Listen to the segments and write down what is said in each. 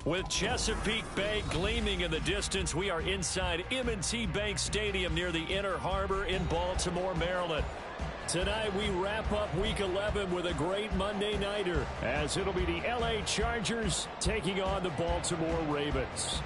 With Chesapeake Bay gleaming in the distance, we are inside M&T Bank Stadium near the Inner Harbor in Baltimore, Maryland. Tonight, we wrap up Week 11 with a great Monday nighter, as it'll be the LA Chargers taking on the Baltimore Ravens.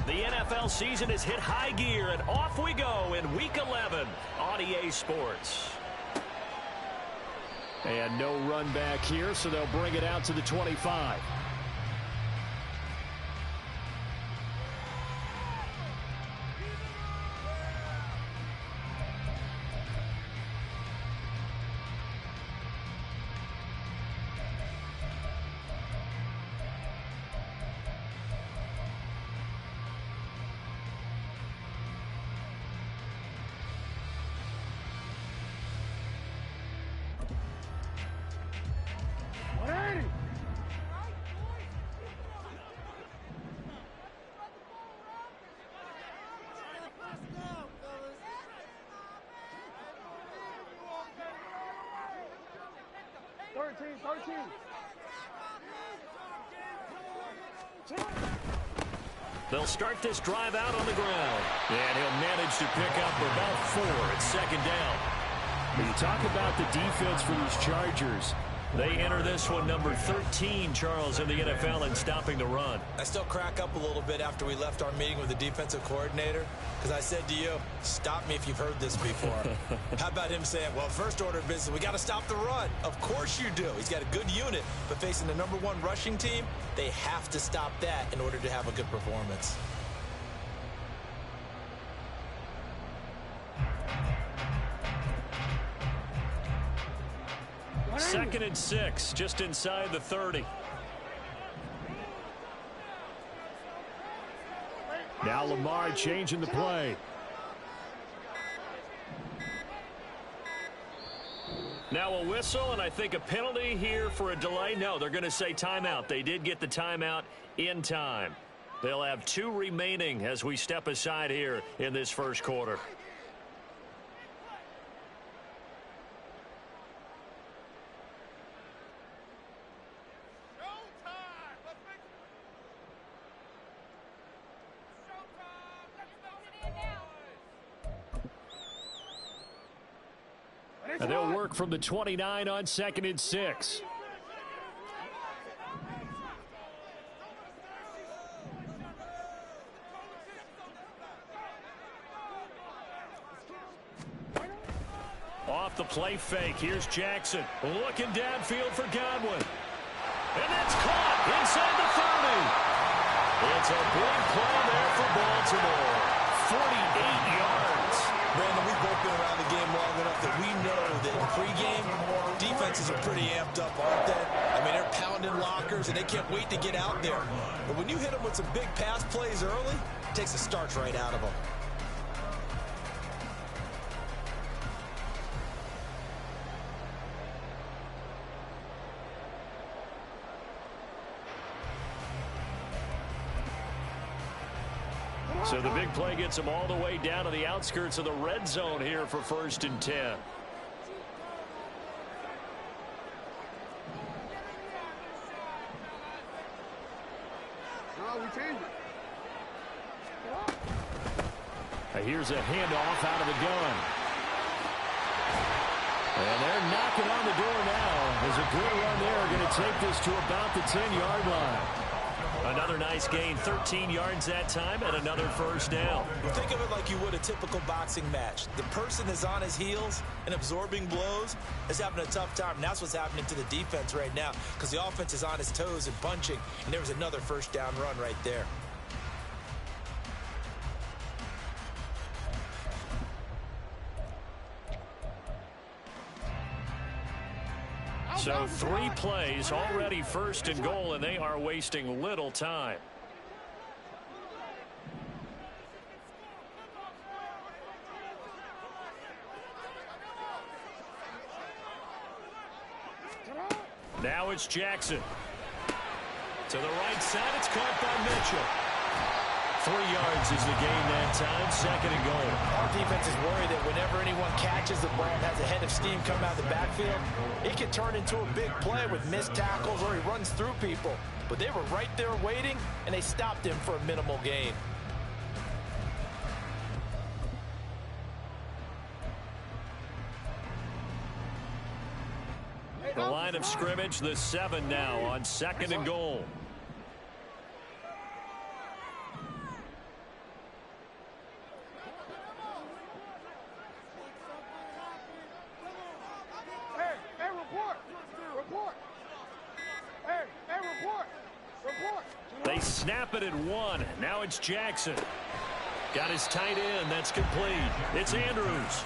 The NFL season has hit high gear, and off we go in Week 11 on EA Sports. And no run back here, so they'll bring it out to the 25. They'll start this drive out on the ground. And he'll manage to pick up about 4 at second down. When you talk about the defense for these Chargers, they enter this one number 13, Charles, in the NFL in stopping the run. I still crack up a little bit after we left our meeting with the defensive coordinator, because I said to you, stop me if you've heard this before. How about him saying, well, first order of business, we got to stop the run. Of course you do. He's got a good unit, but facing the #1 rushing team, they have to stop that in order to have a good performance. Second and 6, just inside the 30. Now Lamar changing the play. Now a whistle, and I think a penalty here for a delay. No, they're going to say timeout. They did get the timeout in time. They'll have 2 remaining as we step aside here in this first quarter. And they'll work from the 29 on second and 6. Off the play fake. Here's Jackson looking downfield for Godwin. And that's caught inside the 30. It's a big play there for Baltimore. 48 yards. Brandon, we've both been around the game long enough that we know that in pregame, defenses are pretty amped up, aren't they? I mean, they're pounding lockers, and they can't wait to get out there. But when you hit them with some big pass plays early, it takes the starch right out of them. So the big play gets them all the way down to the outskirts of the red zone here for 1st and 10. Here's a handoff out of the gun. And they're knocking on the door now. There's a good run there. Going to take this to about the 10-yard line. Another nice gain, 13 yards that time, and another first down. Think of it like you would a typical boxing match. The person is on his heels and absorbing blows is having a tough time. And that's what's happening to the defense right now, because the offense is on his toes and punching, and there was another first down run right there. So 3 plays, already 1st and goal, and they are wasting little time. Now it's Jackson. To the right side, it's caught by Mitchell. 3 yards is the gain that time, 2nd and goal. Our defense is worried that whenever anyone catches the ball and has a head of steam come out of the backfield, it can turn into a big play with missed tackles or he runs through people. But they were right there waiting, and they stopped him for a minimal gain. The line of scrimmage, the 7 now on 2nd and goal. They snap it at 1. Now it's Jackson. Got his tight end. That's complete. It's Andrews.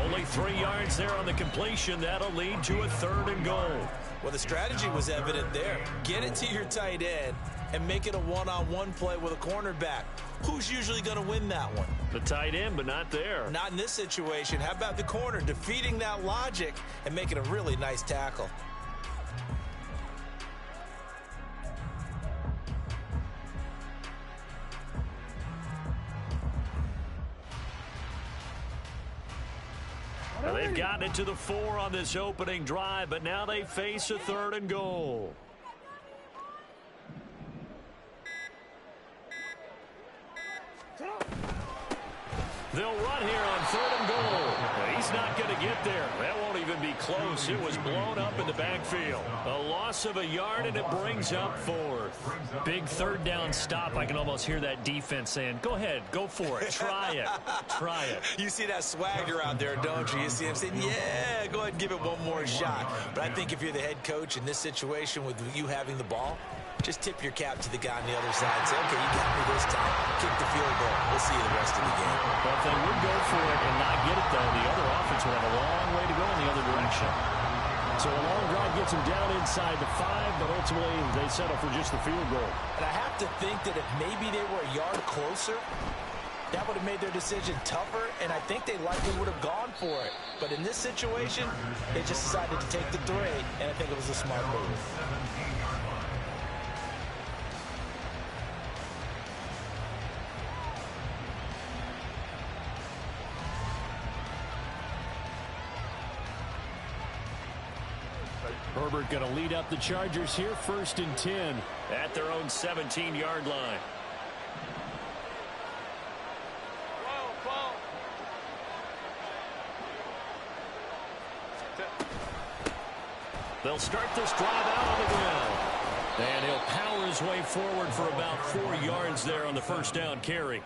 Only 3 yards there on the completion. That'll lead to a 3rd and goal. Well, the strategy was evident there. Get it to your tight end and make it a one-on-one play with a cornerback. Who's usually going to win that one? The tight end, but not there. Not in this situation. How about the corner defeating that logic and making a really nice tackle? Well, they've gotten it to the 4 on this opening drive, but now they face a 3rd and goal. They'll run here on 3rd and goal. He's not going to get there. That won't even be close. It was blown up in the backfield. A loss of a yard, and it brings up 4th. Big 3rd down stop. I can almost hear that defense saying, go ahead, go for it. Try it. Try it. You see that swagger out there, don't you? You see him saying, yeah, go ahead and give it one more shot. But I think if you're the head coach in this situation with you having the ball, just tip your cap to the guy on the other side and say, okay, you got me this time. Kick the field goal. We'll see you the rest of the game. Well, if they would go for it and not get it, though, the other offense would have a long way to go in the other direction. So a long drive gets them down inside the 5, but ultimately they settle for just the field goal. And I have to think that if maybe they were a yard closer, that would have made their decision tougher, and I think they likely would have gone for it. But in this situation, they just decided to take the 3, and I think it was a smart move. Herbert going to lead up the Chargers here, 1st and 10 at their own 17-yard line. They'll start this drive out on the ground. And he'll power his way forward for about 4 yards there on the 1st down carry.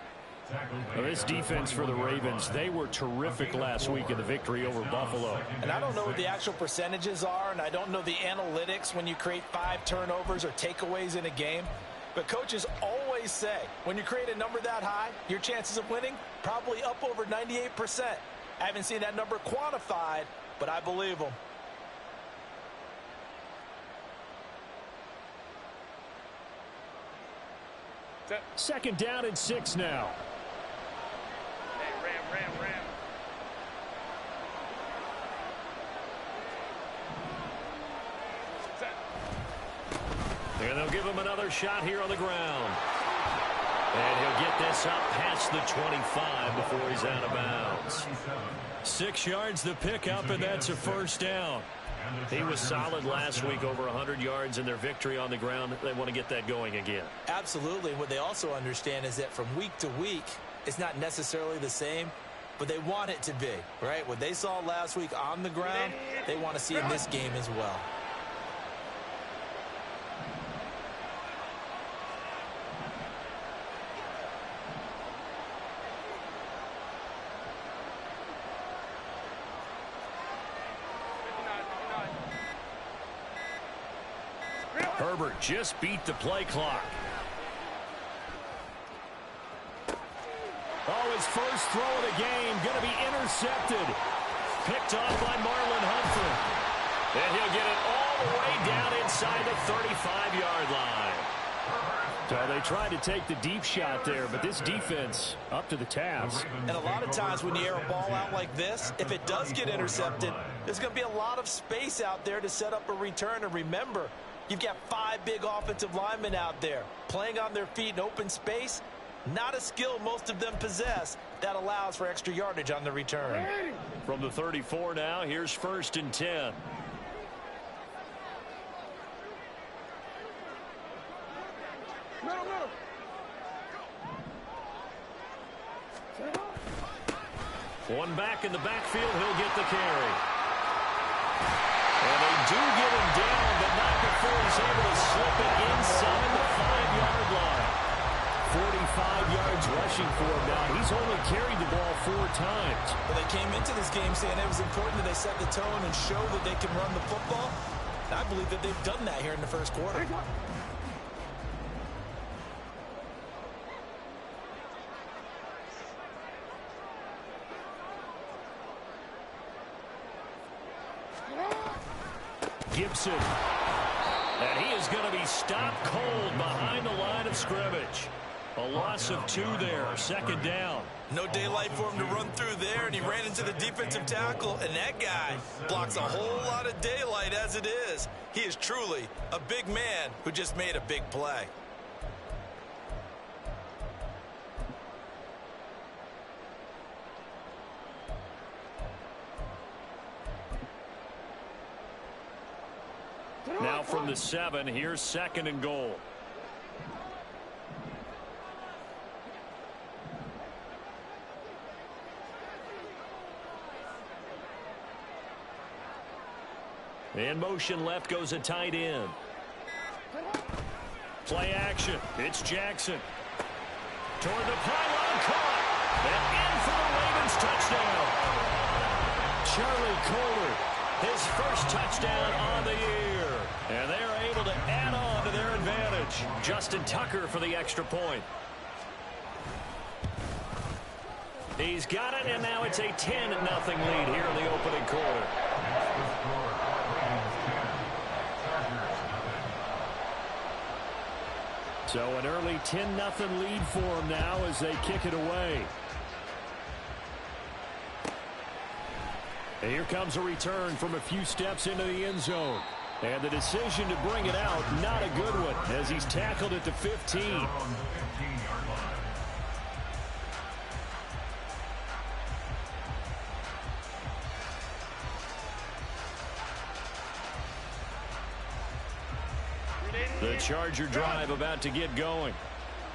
Well, this defense for the Ravens, they were terrific last week in the victory over Buffalo. And I don't know what the actual percentages are, and I don't know the analytics when you create 5 turnovers or takeaways in a game. But coaches always say, when you create a number that high, your chances of winning probably up over 98%. I haven't seen that number quantified, but I believe them. Second down and 6 now. Ram. And they'll give him another shot here on the ground. And he'll get this up past the 25 before he's out of bounds. 6 yards the pickup, and that's a 1st down. He was solid last week, over 100 yards in their victory on the ground. They want to get that going again. Absolutely. What they also understand is that from week to week, it's not necessarily the same, but they want it to be, right? What they saw last week on the ground, they want to see in this game as well. Herbert just beat the play clock. Oh, his first throw of the game going to be intercepted. Picked off by Marlon Humphrey. And he'll get it all the way down inside the 35-yard line. So they tried to take the deep shot there, but this defense up to the task. And a lot of times when you air a ball out like this, if it does get intercepted, There's going to be a lot of space out there to set up a return. And remember, you've got 5 big offensive linemen out there playing on their feet in open space. Not a skill most of them possess that allows for extra yardage on the return. From the 34 now, here's 1st and 10. One back in the backfield, he'll get the carry. And they do get him down, but not before he's able to slip it inside the 5-yard line. 45 yards rushing for him now. He's only carried the ball 4 times. Well, they came into this game saying it was important that they set the tone and show that they can run the football. And I believe that they've done that here in the first quarter. Gibson. And he is going to be stopped cold behind the line of scrimmage. A loss of 2 there, 2nd down. No daylight for him to run through there, and he ran into the defensive tackle, and that guy blocks a whole lot of daylight as it is. He is truly a big man who just made a big play. Now from the 7, here's 2nd and goal. In motion left goes a tight end. Play action. It's Jackson. Toward the pylon, caught. And in for the Ravens touchdown. Charlie Kohler, his first touchdown on the year. And they're able to add on to their advantage. Justin Tucker for the extra point. He's got it, and now it's a 10-0 lead here in the opening quarter. So an early 10-0 lead for them now as they kick it away. And here comes a return from a few steps into the end zone. And the decision to bring it out, not a good one, as he's tackled at the 15. The Charger drive about to get going.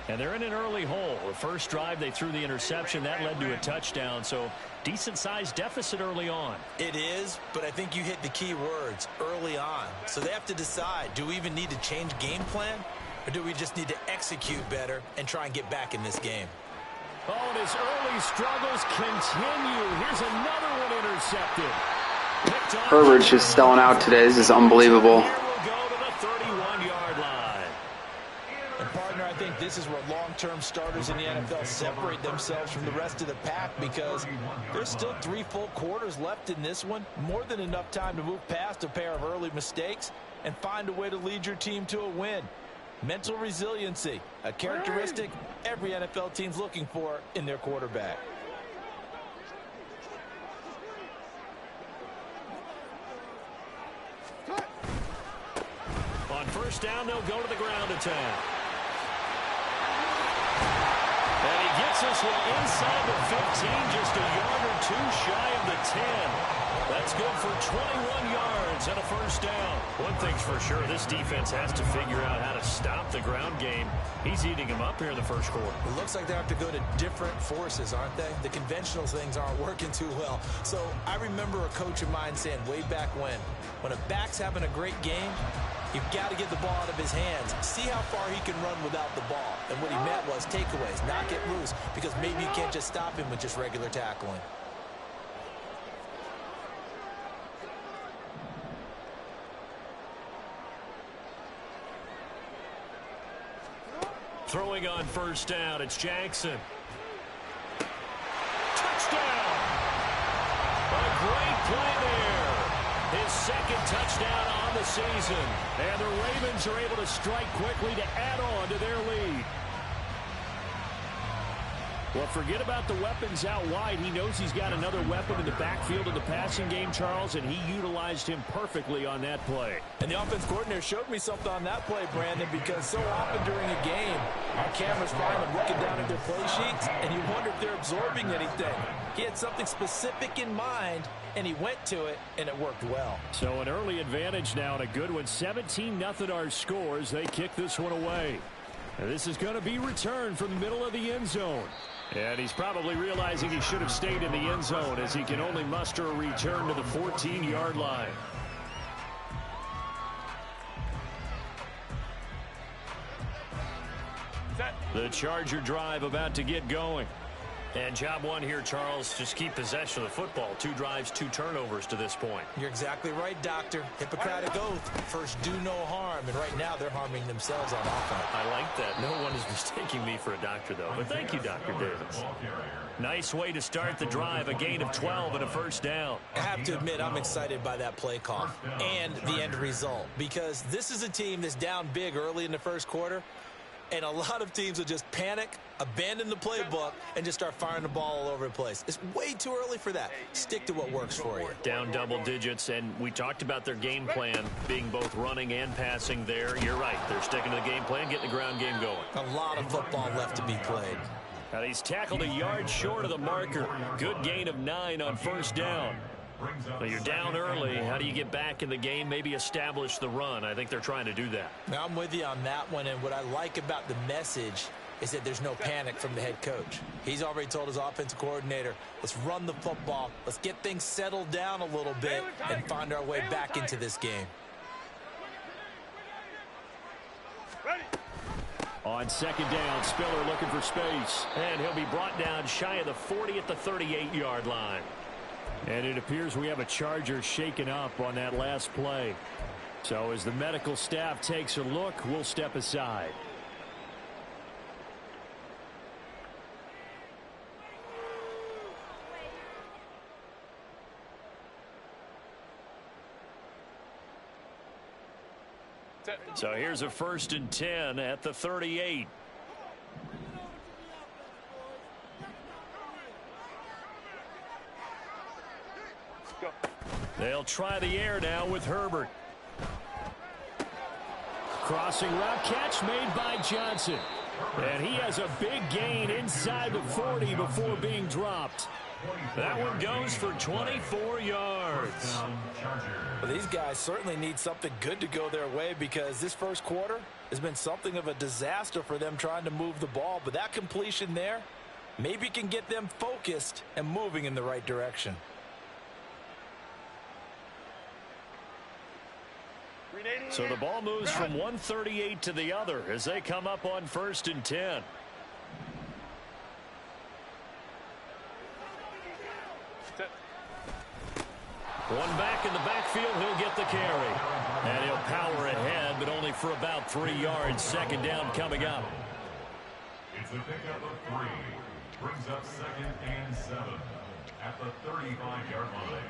And they're in an early hole. The first drive, they threw the interception. That led to a touchdown. So decent-sized deficit early on. It is, but I think you hit the key words, early on. So they have to decide, do we even need to change game plan? Or do we just need to execute better and try and get back in this game? Oh, and his early struggles continue. Here's another one intercepted. Herbert's just selling out today. This is unbelievable. I think this is where long-term starters in the NFL separate themselves from the rest of the pack, because there's still 3 full quarters left in this one. More than enough time to move past a pair of early mistakes and find a way to lead your team to a win. Mental resiliency, a characteristic every NFL team's looking for in their quarterback. On first down, they'll go to the ground attack. And he gets this one inside the 15, just a yard or 2 shy of the 10. That's good for 21 yards and a first down. One thing's for sure, this defense has to figure out how to stop the ground game. He's eating them up here in the first quarter. It looks like they have to go to different forces, aren't they? The conventional things aren't working too well. So I remember a coach of mine saying way back when a back's having a great game, you've got to get the ball out of his hands. See how far he can run without the ball. And what he meant was takeaways, not get loose, because maybe you can't just stop him with just regular tackling. Throwing on first down, it's Jackson. Touchdown! A great play there. His 2nd touchdown on the season. And the Ravens are able to strike quickly to add on to their lead. Well, forget about the weapons out wide. He knows he's got another weapon in the backfield of the passing game, Charles, and he utilized him perfectly on that play. And the offense coordinator showed me something on that play, Brandon, because so often during a game, our cameras find them looking down at their play sheets, and you wonder if they're absorbing anything. He had something specific in mind, and he went to it, and it worked well. So an early advantage now, and a good one. 17-0 our scores. They kick this one away. And this is going to be returned from the middle of the end zone. And he's probably realizing he should have stayed in the end zone as he can only muster a return to the 14-yard line. The Charger drive about to get going. And job one here, Charles, just keep possession of the football. 2 drives, 2 turnovers to this point. You're exactly right, Doctor. Hippocratic oath. First, do no harm. And right now, they're harming themselves on offense. I like that. No one is mistaking me for a doctor, though. But thank you, Dr. Davis. Nice way to start the drive. A gain of 12 and a first down. I have to admit, I'm excited by that play call and the end result. Because this is a team that's down big early in the first quarter. And a lot of teams will just panic, abandon the playbook, and just start firing the ball all over the place. It's way too early for that. Stick to what works for you. Down double digits, and we talked about their game plan being both running and passing there. You're right. They're sticking to the game plan, getting the ground game going. A lot of football left to be played. And he's tackled a yard short of the marker. Good gain of 9 on first down. Well, you're down early. How do you get back in the game? Maybe establish the run. I think they're trying to do that. Now, I'm with you on that one, and what I like about the message is that there's no panic from the head coach. He's already told his offensive coordinator, let's run the football, let's get things settled down a little bit, and find our way back into this game. On second down, Spiller looking for space. And he'll be brought down shy of the 40 at the 38-yard line. And it appears we have a Charger shaken up on that last play. So as the medical staff takes a look, we'll step aside. So here's a 1st and 10 at the 38. They'll try the air now with Herbert. Crossing route catch made by Johnson. And he has a big gain inside the 40 before being dropped. That one goes for 24 yards. Well, these guys certainly need something good to go their way because this first quarter has been something of a disaster for them trying to move the ball. But that completion there maybe can get them focused and moving in the right direction. So the ball moves from 138 to the other as they come up on 1st and 10. One back in the backfield, he'll get the carry. And he'll power ahead, but only for about 3 yards. Second down coming up. It's a pickup of 3. Brings up 2nd and 7 at the 35-yard line.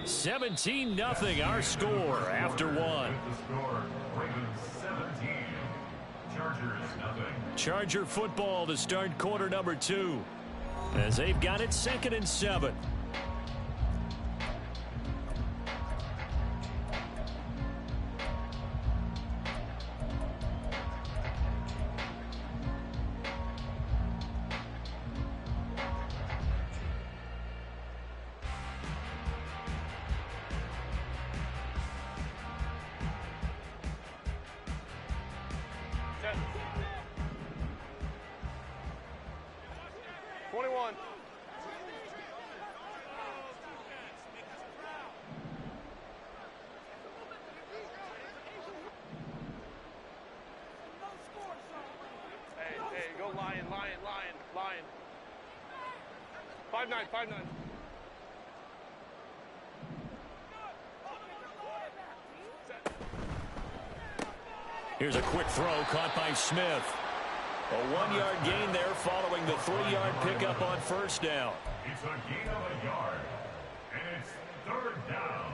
17-0 our score after 1. The score, Ravens 17, Chargers nothing. Charger football to start quarter number 2 as they've got it 2nd and 7. Lion. 5-9. Here's a quick throw caught by Smith. A 1-yard gain there following the 3-yard pickup on first down. It's a gain of a yard, and it's 3rd down.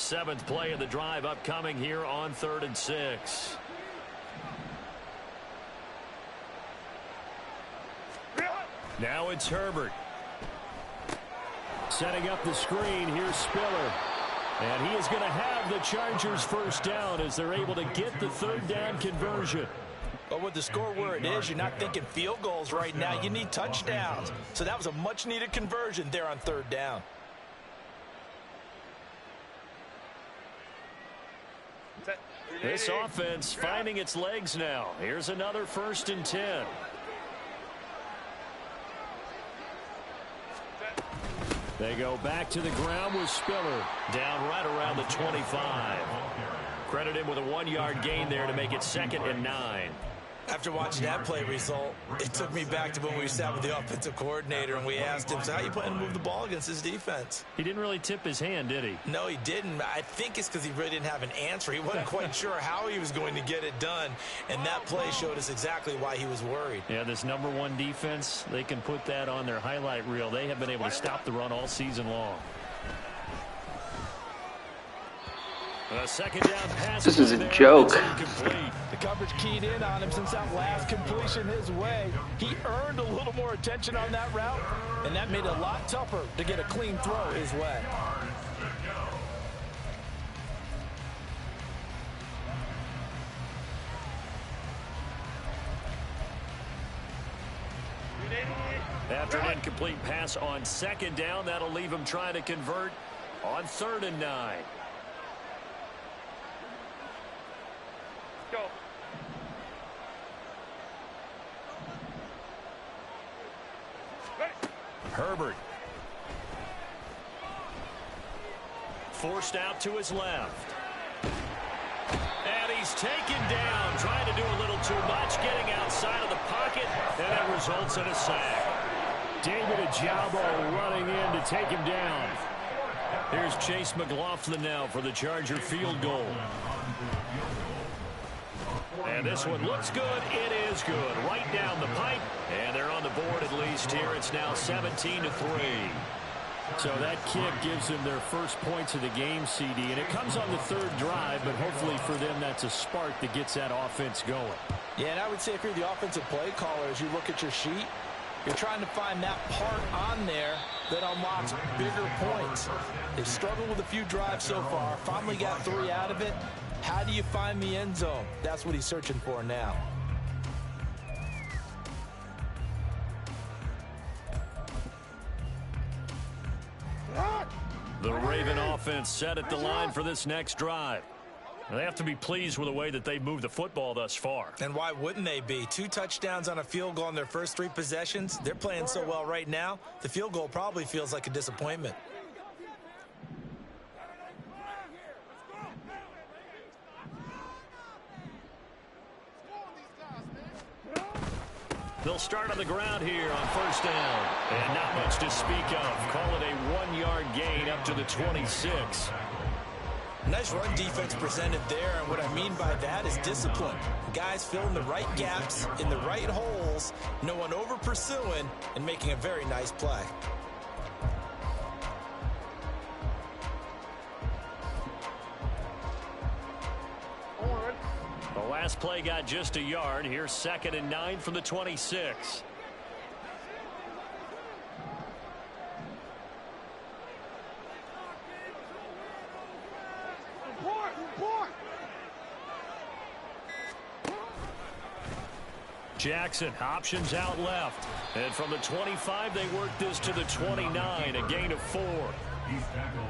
7th play of the drive upcoming here on 3rd and 6. Now it's Herbert. Setting up the screen. Here's Spiller. And he is going to have the Chargers first down as they're able to get the 3rd down conversion. But with the score where it is, you're not thinking field goals right now. You need touchdowns. So that was a much-needed conversion there on 3rd down. This offense finding its legs now. Here's another 1st and 10. They go back to the ground with Spiller. Down right around the 25. Credit him with a 1-yard gain there to make it 2nd and 9. After watching that play result, it took me back to when we sat with the offensive coordinator and we asked him, so how you plan to move the ball against his defense? He didn't really tip his hand, did he? No, he didn't. I think it's because he really didn't have an answer. He wasn't quite sure how he was going to get it done, and that play showed us exactly why he was worried. Yeah, this #1 defense, they can put that on their highlight reel. They have been able to stop the run all season long. A 2nd down pass. This is a joke. The coverage keyed in on him since that last completion his way. He earned a little more attention on that route, and that made it a lot tougher to get a clean throw his way. After an incomplete pass on 2nd down, that'll leave him trying to convert on 3rd and 9. Go. Herbert. Forced out to his left. And he's taken down, trying to do a little too much, getting outside of the pocket, and it results in a sack. David Ajabo running in to take him down. Here's Chase McLaughlin now for the Charger field goal. And this one looks good. It is good. Right down the pipe. And they're on the board at least here. It's now 17-3. So that kick gives them their first points of the game, CD. And it comes on the 3rd drive, but hopefully for them that's a spark that gets that offense going. Yeah, and I would say if you're the offensive play caller, as you look at your sheet, you're trying to find that part on there that unlocks bigger points. They've struggled with a few drives so far. Finally got 3 out of it. How do you find the end zone? That's what he's searching for now. The Raven offense set at the line for this next drive. They have to be pleased with the way that they've moved the football thus far. And why wouldn't they be? 2 touchdowns on a field goal in their first 3 possessions. They're playing so well right now, the field goal probably feels like a disappointment. They'll start on the ground here on 1st down. And not much to speak of. Call it a 1-yard gain up to the 26. Nice run defense presented there, and what I mean by that is discipline. Guys filling the right gaps in the right holes, no one over pursuing, and making a very nice play. The last play got just a yard. Here's 2nd and 9 from the 26. Jackson options out left. And from the 25, they work this to the 29, a gain of 4.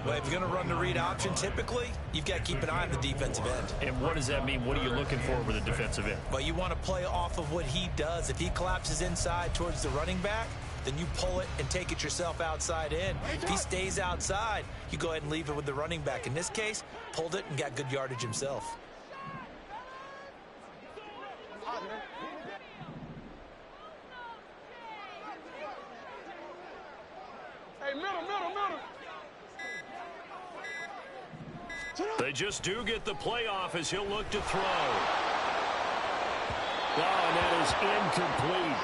Well, if you're going to run the read option, typically, you've got to keep an eye on the defensive end. And what does that mean? What are you looking for with a defensive end? Well, you want to play off of what he does. If he collapses inside towards the running back, then you pull it and take it yourself outside in. If he stays outside, you go ahead and leave it with the running back. In this case, pulled it and got good yardage himself. Hey, middle. They just do get the playoff as he'll look to throw. Oh, and that is incomplete.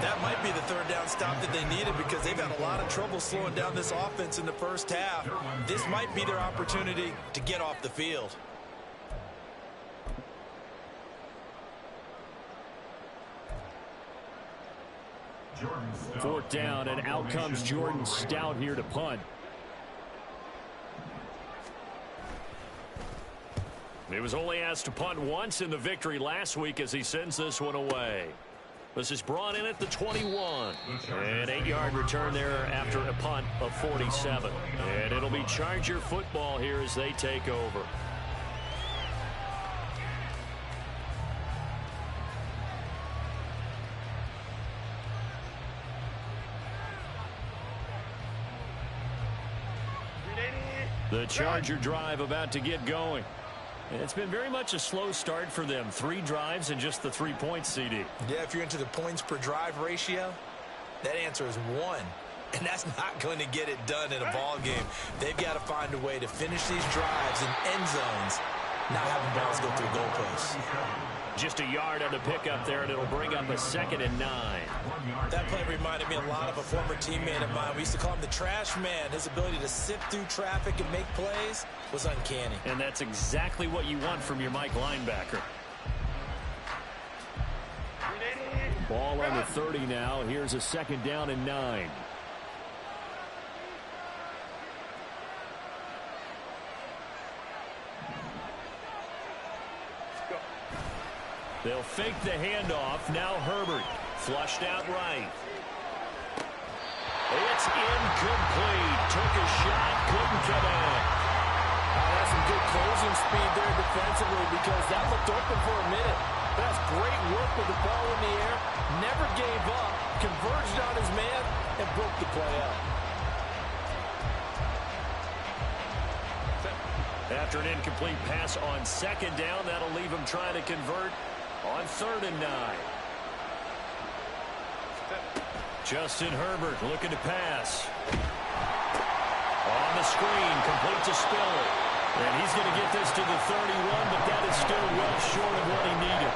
That might be the third down stop that they needed because they've had a lot of trouble slowing down this offense in the first half. This might be their opportunity to get off the field. Fourth down, and out comes Jordan Stout here to punt. He was only asked to punt once in the victory last week as he sends this one away. This is brought in at the 21. An 8-yard return there after a punt of 47. And it'll be Charger football here as they take over. The Charger drive about to get going. It's been very much a slow start for them. 3 drives and just the 3 points, CD. Yeah, if you're into the points per drive ratio, that answer is 1. And that's not going to get it done in a ball game. They've got to find a way to finish these drives in end zones, not having balls go through goalposts. Just a yard on the pickup there, and it'll bring up a 2nd and 9. That play reminded me a lot of a former teammate of mine. We used to call him the trash man. His ability to sift through traffic and make plays was uncanny. And that's exactly what you want from your Mike linebacker. Ball on the 30 now. Here's a 2nd down and 9. They'll fake the handoff. Now Herbert. Flushed out right. It's incomplete. Took a shot. Couldn't connect. That's some good closing speed there defensively because that looked open for a minute. That's great work with the ball in the air. Never gave up. Converged on his man and broke the play out. After an incomplete pass on 2nd down, that'll leave him trying to convert on 3rd and 9. Justin Herbert looking to pass. On the screen, complete to Spiller. And he's going to get this to the 31, but that is still well short of what he needed.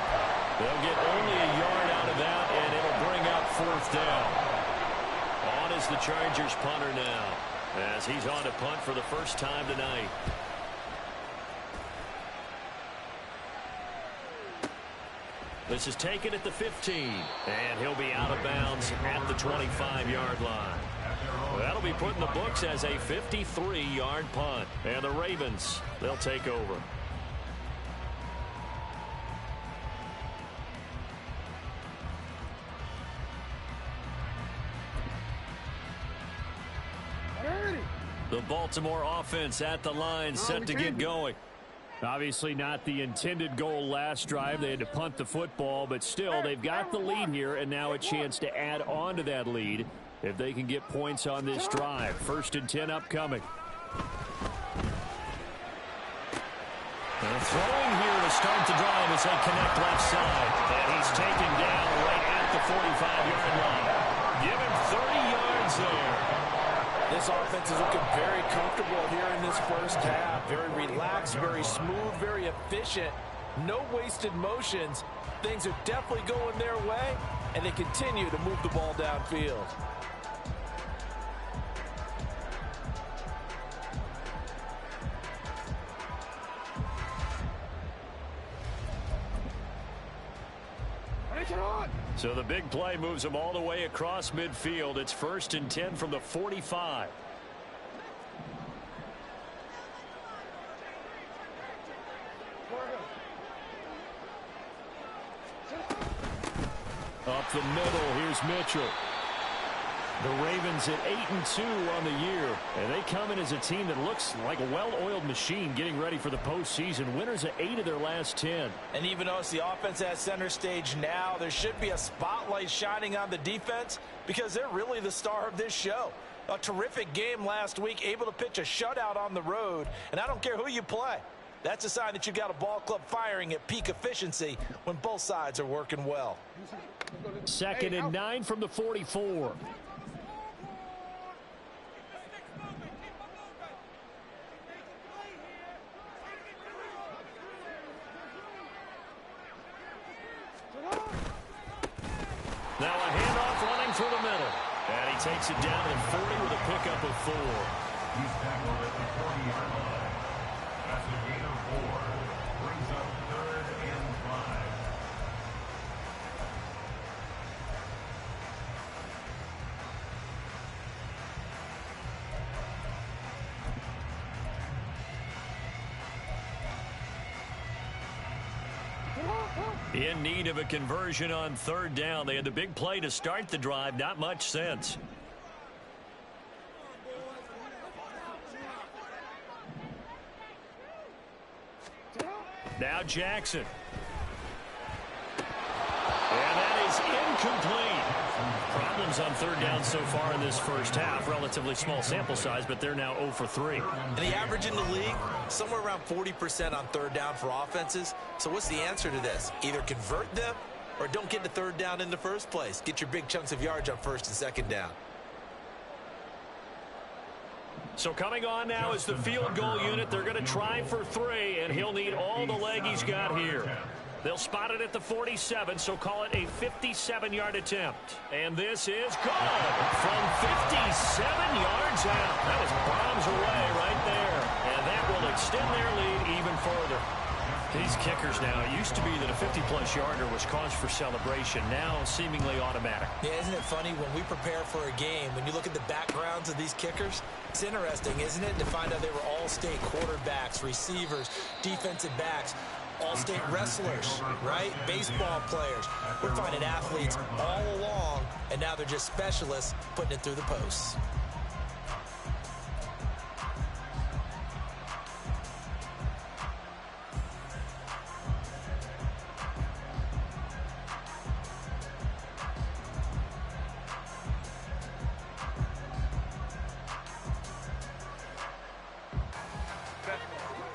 They'll get only a yard out of that, and it'll bring up 4th down. On is the Chargers punter now, as he's on to punt for the first time tonight. This is taken at the 15, and he'll be out of bounds at the 25-yard line. That'll be put in the books as a 53-yard punt. And the Ravens, they'll take over. The Baltimore offense at the line, set to get going. Obviously not the intended goal last drive. They had to punt the football, but still they've got the lead here, and now a chance to add on to that lead if they can get points on this drive. 1st and 10 upcoming. They're throwing here to start the drive as they connect left side. And he's taken down right at the 45-yard line. Give him 30 yards there. This offense is looking very comfortable here in this first half. Very relaxed, very smooth, very efficient. No wasted motions. Things are definitely going their way, and they continue to move the ball downfield. So the big play moves them all the way across midfield. It's 1st and 10 from the 45. Up the middle, here's Mitchell. The Ravens at 8-2 on the year, and they come in as a team that looks like a well-oiled machine getting ready for the postseason. Winners of 8 of their last 10. And even though it's the offense at center stage now, there should be a spotlight shining on the defense because they're really the star of this show. A terrific game last week, able to pitch a shutout on the road, and I don't care who you play. That's a sign that you've got a ball club firing at peak efficiency when both sides are working well. 2nd and 9 from the 44. middle. And he takes it down to 40 with a pickup of 4. He's tackled at the 40-yard line. That's a gain of 4. Brings up 3rd and 5. In need of a conversion on 3rd down. They had the big play to start the drive. Not much sense. Now Jackson. And that is incomplete. Problems on 3rd down so far in this first half. Relatively small sample size, but they're now 0 for 3. And the average in the league, somewhere around 40% on 3rd down for offenses. So what's the answer to this? Either convert them or don't get to 3rd down in the first place. Get your big chunks of yards on 1st and 2nd down. So coming on now is the field goal unit. They're going to try for 3, and he'll need all the leg he's got here. They'll spot it at the 47, so call it a 57-yard attempt. And this is good from 57 yards out. That was bombs away right there. And that will extend their lead even further. These kickers now, it used to be that a 50-plus yarder was cause for celebration. Now seemingly automatic. Yeah, isn't it funny when we prepare for a game, when you look at the backgrounds of these kickers, it's interesting, isn't it, to find out they were all-state quarterbacks, receivers, defensive backs, all-state wrestlers, right? Baseball players. We're finding athletes all along, and now they're just specialists putting it through the posts.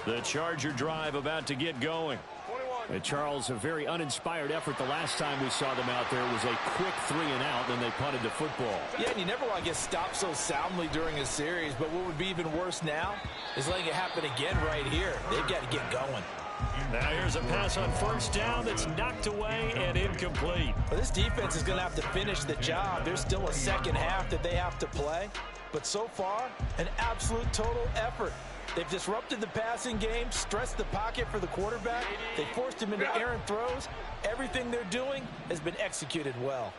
The Charger drive about to get going. And Charles, a very uninspired effort the last time we saw them out there. It was a quick 3 and out, then they punted the football. Yeah, and you never want to get stopped so soundly during a series, but what would be even worse now is letting it happen again right here. They've got to get going. Now here's a pass on 1st down that's knocked away and incomplete. Well, this defense is going to have to finish the job. There's still a second half that they have to play, but so far, an absolute total effort. They've disrupted the passing game, stressed the pocket for the quarterback. They forced him into errant throws. Everything they're doing has been executed well.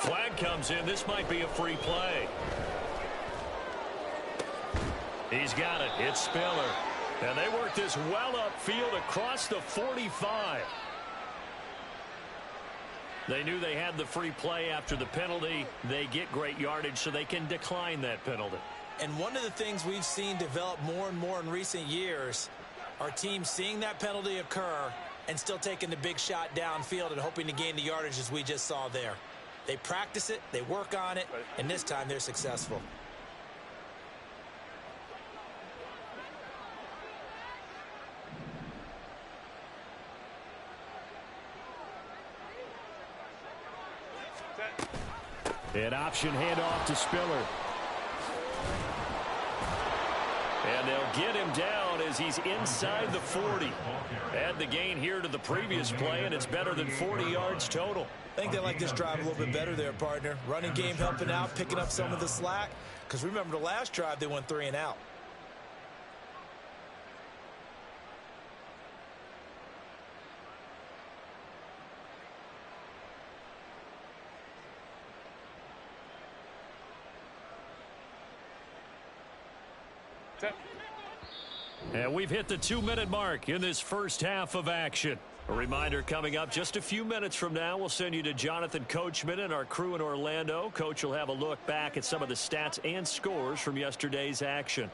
Flag comes in. This might be a free play. He's got it. It's Spiller. And they work this well upfield across the 45. They knew they had the free play after the penalty. They get great yardage so they can decline that penalty. And one of the things we've seen develop more and more in recent years are teams seeing that penalty occur and still taking the big shot downfield and hoping to gain the yardage as we just saw there. They practice it, they work on it, and this time they're successful. An option handoff to Spiller. And they'll get him down as he's inside the 40. Add the gain here to the previous play, and it's better than 40 yards total. I think they like this drive a little bit better there, partner. Running game helping out, picking up some of the slack. Because remember the last drive, they went 3 and out. And we've hit the 2-minute mark in this first half of action. A reminder coming up just a few minutes from now, we'll send you to Jonathan Coachman and our crew in Orlando. Coach will have a look back at some of the stats and scores from yesterday's action.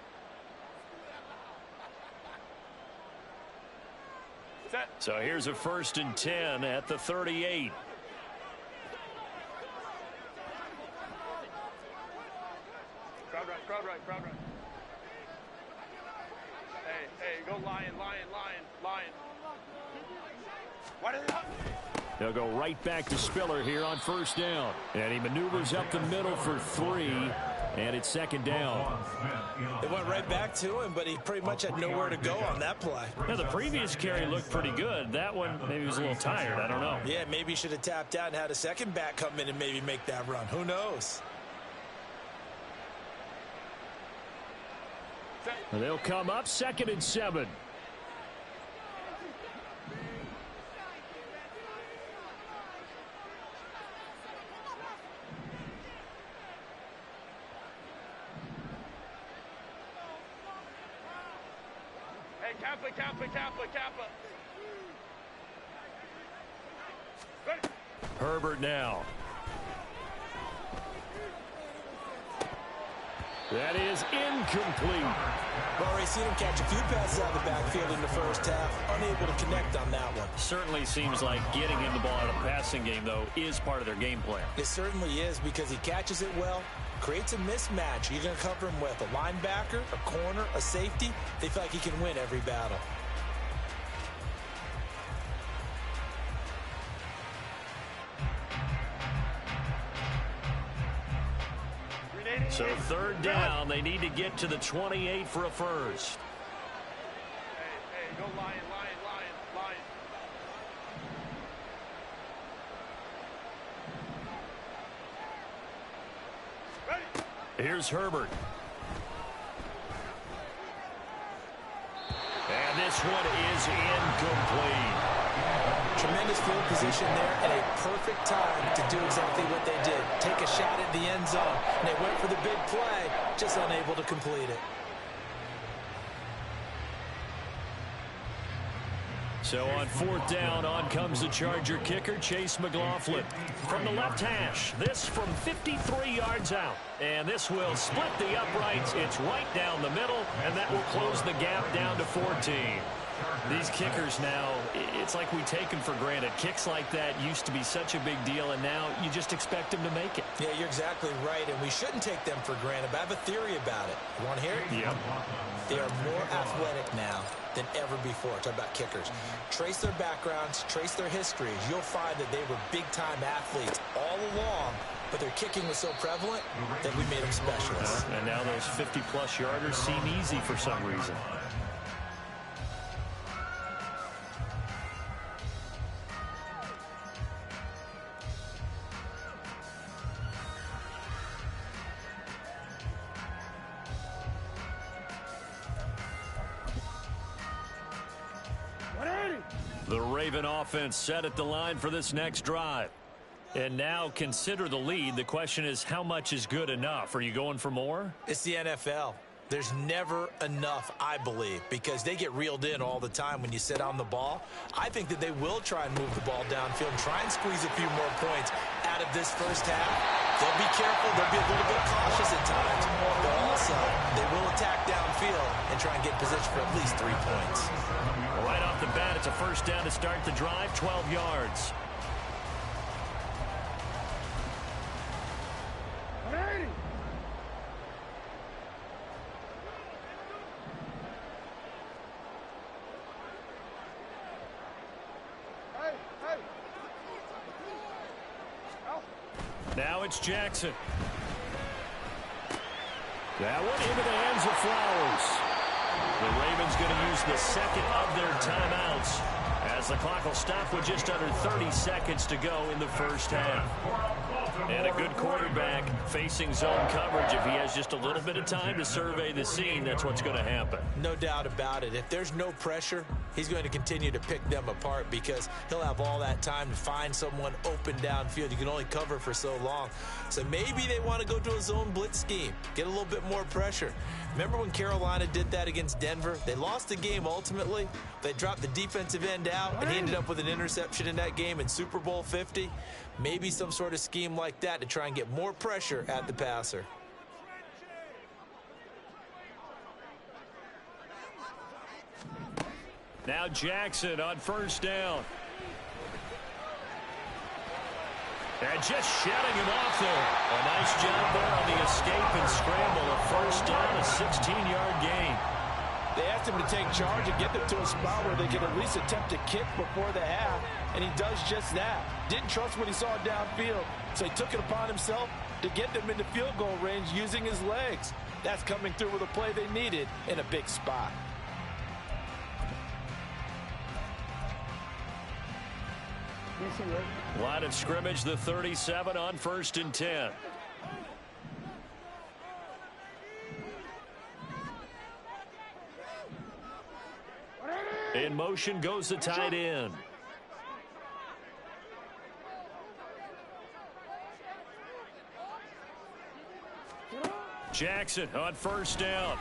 So here's a 1st and 10 at the 38. Crowd right. Hey, go lion. Why did they... They'll go right back to Spiller here on 1st down. And he maneuvers up the middle for 3. And it's second down. It went right back to him, but he pretty much had nowhere to go on that play. Now, the previous carry looked pretty good. That one, maybe he was a little tired. I don't know. Yeah, maybe he should have tapped out and had a second back come in and maybe make that run. Who knows? They'll come up 2nd and 7. Kappa. Ready. Herbert now. That is incomplete. Well, already seen him catch a few passes out of the backfield in the first half. Unable to connect on that one. Certainly seems like getting him the ball out of the passing game, though, is part of their game plan. It certainly is because he catches it well, creates a mismatch. You're going to cover him with a linebacker, a corner, a safety. They feel like he can win every battle. So 3rd down, they need to get to the 28 for a first. Hey, go Lion. Ready. Here's Herbert. And this one is incomplete. Tremendous field position there and a perfect time to do exactly what they did. Take a shot at the end zone. And they went for the big play, just unable to complete it. So on 4th down, on comes the Charger kicker, Chase McLaughlin. From the left hash, this from 53 yards out. And this will split the uprights. It's right down the middle, and that will close the gap down to 14. These kickers now, it's like we take them for granted. Kicks like that used to be such a big deal, and now you just expect them to make it. Yeah, you're exactly right, and we shouldn't take them for granted, but I have a theory about it. You want to hear it? Yep. They are more athletic now than ever before. Talk about kickers. Trace their backgrounds, trace their histories. You'll find that they were big-time athletes all along, but their kicking was so prevalent that we made them specialists. And now those 50-plus yarders seem easy for some reason. The Raven offense set at the line for this next drive. And now consider the lead. The question is, how much is good enough? Are you going for more? It's the NFL. There's never enough, I believe, because they get reeled in all the time when you sit on the ball. I think that they will try and move the ball downfield and try and squeeze a few more points out of this first half. They'll be careful. They'll be a little bit cautious at times. But also, they will attack downfield and try and get position for at least 3 points. Right off the bat, it's a first down to start the drive, 12 yards. Now it's Jackson. That one into the hands of Flowers. The Ravens going to use the second of their timeouts as the clock will stop with just under 30 seconds to go in the first half. And a good quarterback facing zone coverage. If he has just a little bit of time to survey the scene, that's what's going to happen. No doubt about it. If there's no pressure, he's going to continue to pick them apart because he'll have all that time to find someone open downfield. You can only cover for so long. So maybe they want to go to a zone blitz scheme, get a little bit more pressure. Remember when Carolina did that against Denver? They lost the game ultimately. They dropped the defensive end out, and he ended up with an interception in that game in Super Bowl 50. Maybe some sort of scheme like that to try and get more pressure at the passer. Now Jackson on first down. And just shutting him off there. A nice job there on the escape and scramble. A first down, a 16-yard gain. They asked him to take charge and get them to a spot where they could at least attempt to kick before the half, and he does just that. Didn't trust what he saw downfield, so he took it upon himself to get them into field goal range using his legs. That's coming through with a play they needed in a big spot. Line of scrimmage, the 37 on 1st and 10. In motion goes the tight end. Jackson on 1st down.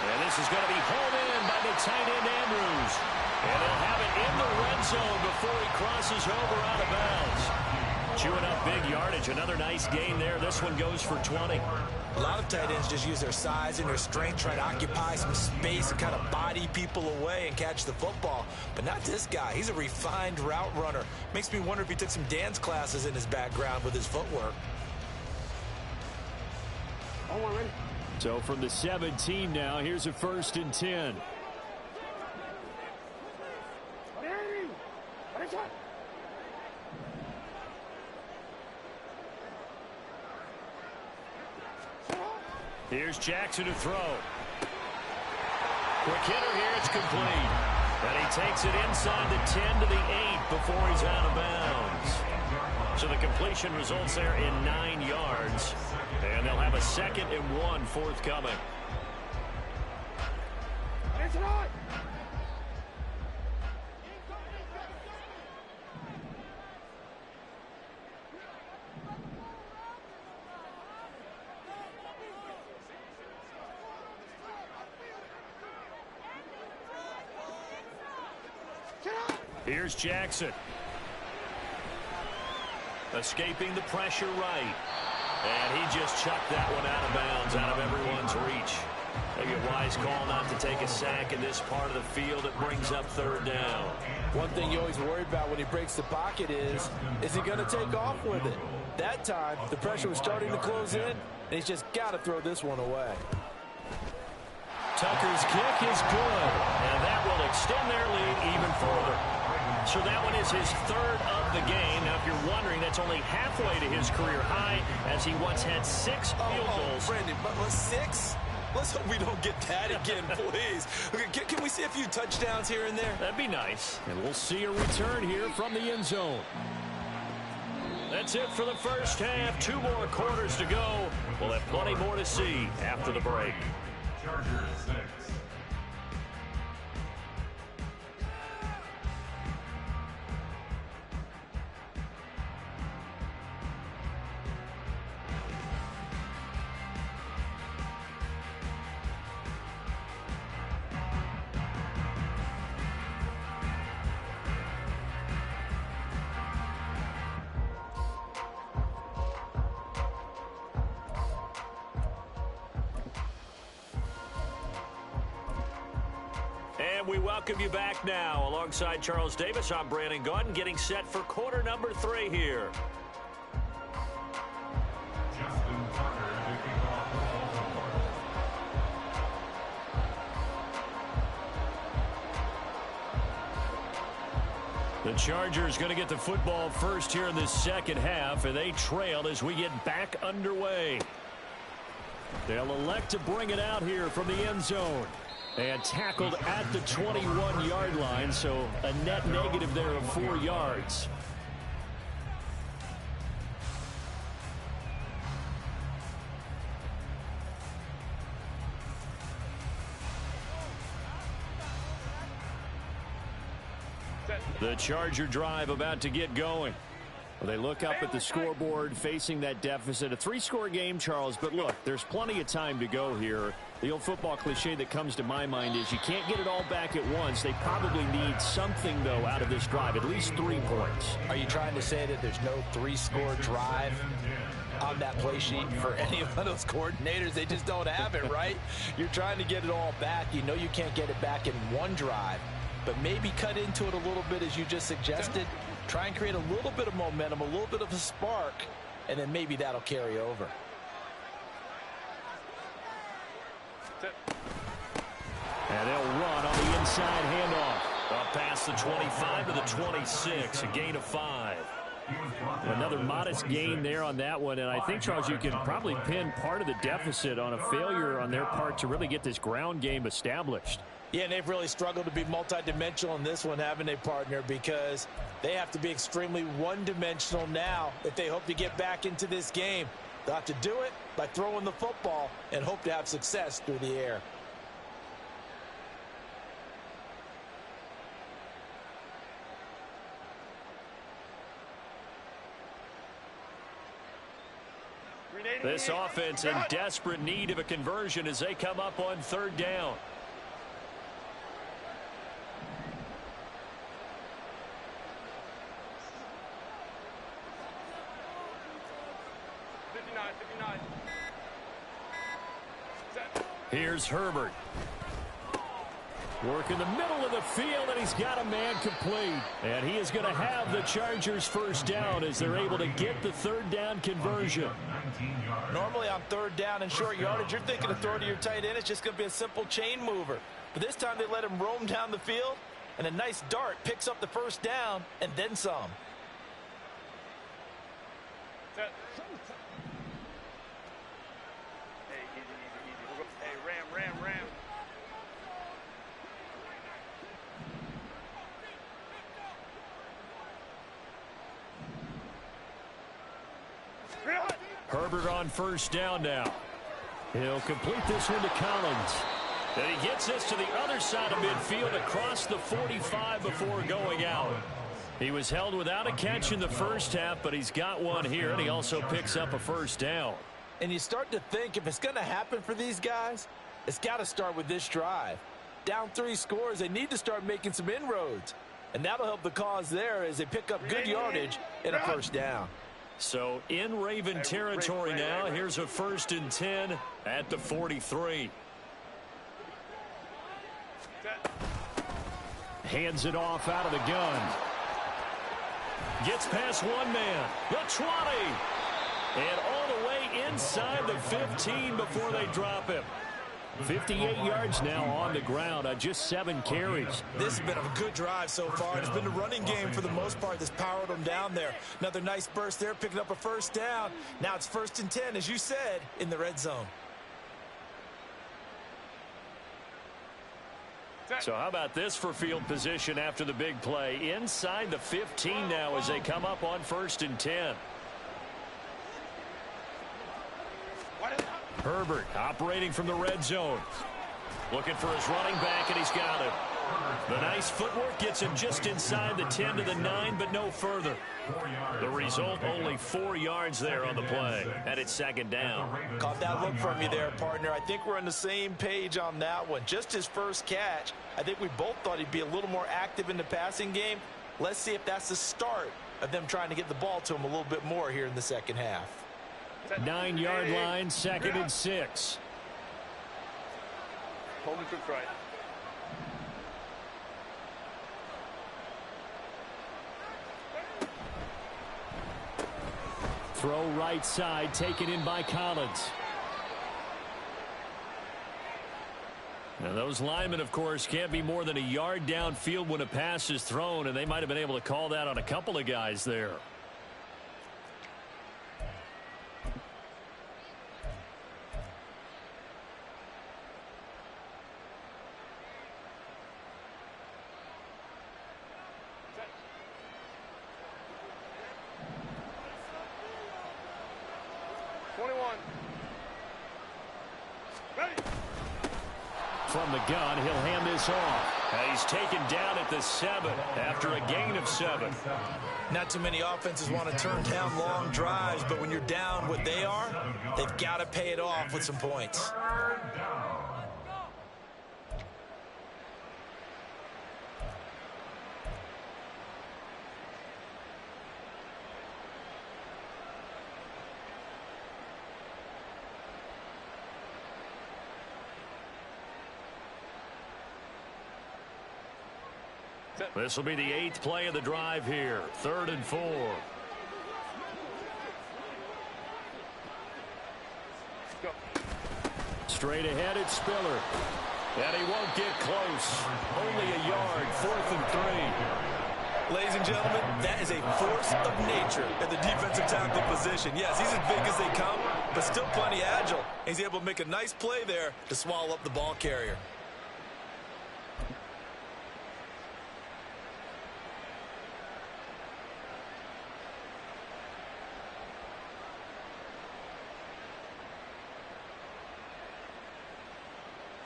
And this is going to be hauled in by the tight end Andrews. And they'll have it in the red zone before he crosses over out of bounds. Chewing up big yardage. Another nice gain there. This one goes for 20. A lot of tight ends just use their size and their strength, try to occupy some space and kind of body people away and catch the football. But not this guy. He's a refined route runner. Makes me wonder if he took some dance classes in his background with his footwork. So from the 17 now, here's a 1st and 10. Here's Jackson to throw. Quick hitter here, it's complete. And he takes it inside the 10 to the 8 before he's out of bounds. So the completion results there in 9 yards. And they'll have a 2nd and 1 forthcoming. Here's Jackson. Escaping the pressure right. And he just chucked that one out of bounds, out of everyone's reach. Maybe a wise call not to take a sack in this part of the field. It brings up 3rd down. One thing you always worry about when he breaks the pocket is he going to take off with it? That time, the pressure was starting to close in, and he's just got to throw this one away. Tucker's kick is good, and that will extend their lead even further. So that one is his 3rd of the game. Now, if you're wondering, that's only halfway to his career high, as he once had 6 field goals. Brandon, but 6? Let's hope we don't get that again, please. Okay, can we see a few touchdowns here and there? That'd be nice. And we'll see a return here from the end zone. That's it for the first half. 2 more quarters to go. We'll have plenty more to see after the break. Chargers 6. And we welcome you back now. Alongside Charles Davis, I'm Brandon Gaudin, getting set for quarter number 3 here. Justin Tucker to kick off the Baltimore. The Chargers going to get the football first here in the 2nd half, and they trail as we get back underway. They'll elect to bring it out here from the end zone. And tackled at the 21-yard line, so a net negative there of 4 yards. The Charger drive about to get going. Well, they look up at the scoreboard facing that deficit. A 3-score game, Charles, but look, there's plenty of time to go here. The old football cliche that comes to my mind is you can't get it all back at once. They probably need something, though, out of this drive, at least 3 points. Are you trying to say that there's no 3-score drive on that play sheet for any of those coordinators? They just don't have it, right? You're trying to get it all back. You know you can't get it back in 1 drive, but maybe cut into it a little bit as you just suggested. Try and create a little bit of momentum, a little bit of a spark, and then maybe that'll carry over. And they'll run on the inside handoff. Up past the 25 to the 26, a gain of 5. Another modest gain there on that one, and I think, Charles, you can probably pin part of the deficit on a failure on their part to really get this ground game established. Yeah, and they've really struggled to be multidimensional in this one, haven't they, partner? Because they have to be extremely one-dimensional now if they hope to get back into this game. They'll have to do it by throwing the football and hope to have success through the air. This offense in desperate need of a conversion as they come up on third down. Here's Herbert. Work in the middle of the field, and he's got a man complete. And he is going to have the Chargers first down as they're able to get the third down conversion. Normally on third down and short yardage, you're thinking of throw to your tight end. It's just going to be a simple chain mover. But this time they let him roam down the field, and a nice dart picks up the first down and then some. Herbert on first down now. He'll complete this one to Collins. And he gets this to the other side of midfield across the 45 before going out. He was held without a catch in the first half, but he's got one here, and he also picks up a first down. And you start to think if it's going to happen for these guys, it's got to start with this drive. Down 3 scores, they need to start making some inroads. And that'll help the cause there as they pick up good yardage and a first down. So in Raven territory now. Here's a 1st and 10 at the 43. Hands it off out of the gun. Gets past one man. The 20. And all the way inside the 15 before they drop him. 58 yards now on the ground on just 7 carries. This has been a good drive so far. It's been the running game for the most part that's powered them down there. Another nice burst there, picking up a first down. Now it's 1st and 10, as you said, in the red zone. So how about this for field position after the big play? Inside the 15 now as they come up on 1st and 10. Herbert operating from the red zone. Looking for his running back, and he's got it. The nice footwork gets him just inside the 10 to the 9, but no further. The result, only 4 yards there on the play. And it's 2nd down. Caught that look from you there, partner. I think we're on the same page on that one. Just his first catch. I think we both thought he'd be a little more active in the passing game. Let's see if that's the start of them trying to get the ball to him a little bit more here in the second half. 9-yard line, 2nd and 6. Hold him to right. Throw right side, taken in by Collins. Now those linemen, of course, can't be more than a yard downfield when a pass is thrown, and they might have been able to call that on a couple of guys there. From the gun, he'll hand this off. And he's taken down at the 7 after a gain of 7. Not too many offenses want to turn down long drives, but when you're down what they are, they've got to pay it off with some points. This will be the 8th play of the drive here. 3rd and 4. Go. Straight ahead, it's Spiller. And he won't get close. Only a yard, 4th and 3. Ladies and gentlemen, that is a force of nature at the defensive tackle position. Yes, he's as big as they come, but still plenty agile. He's able to make a nice play there to swallow up the ball carrier.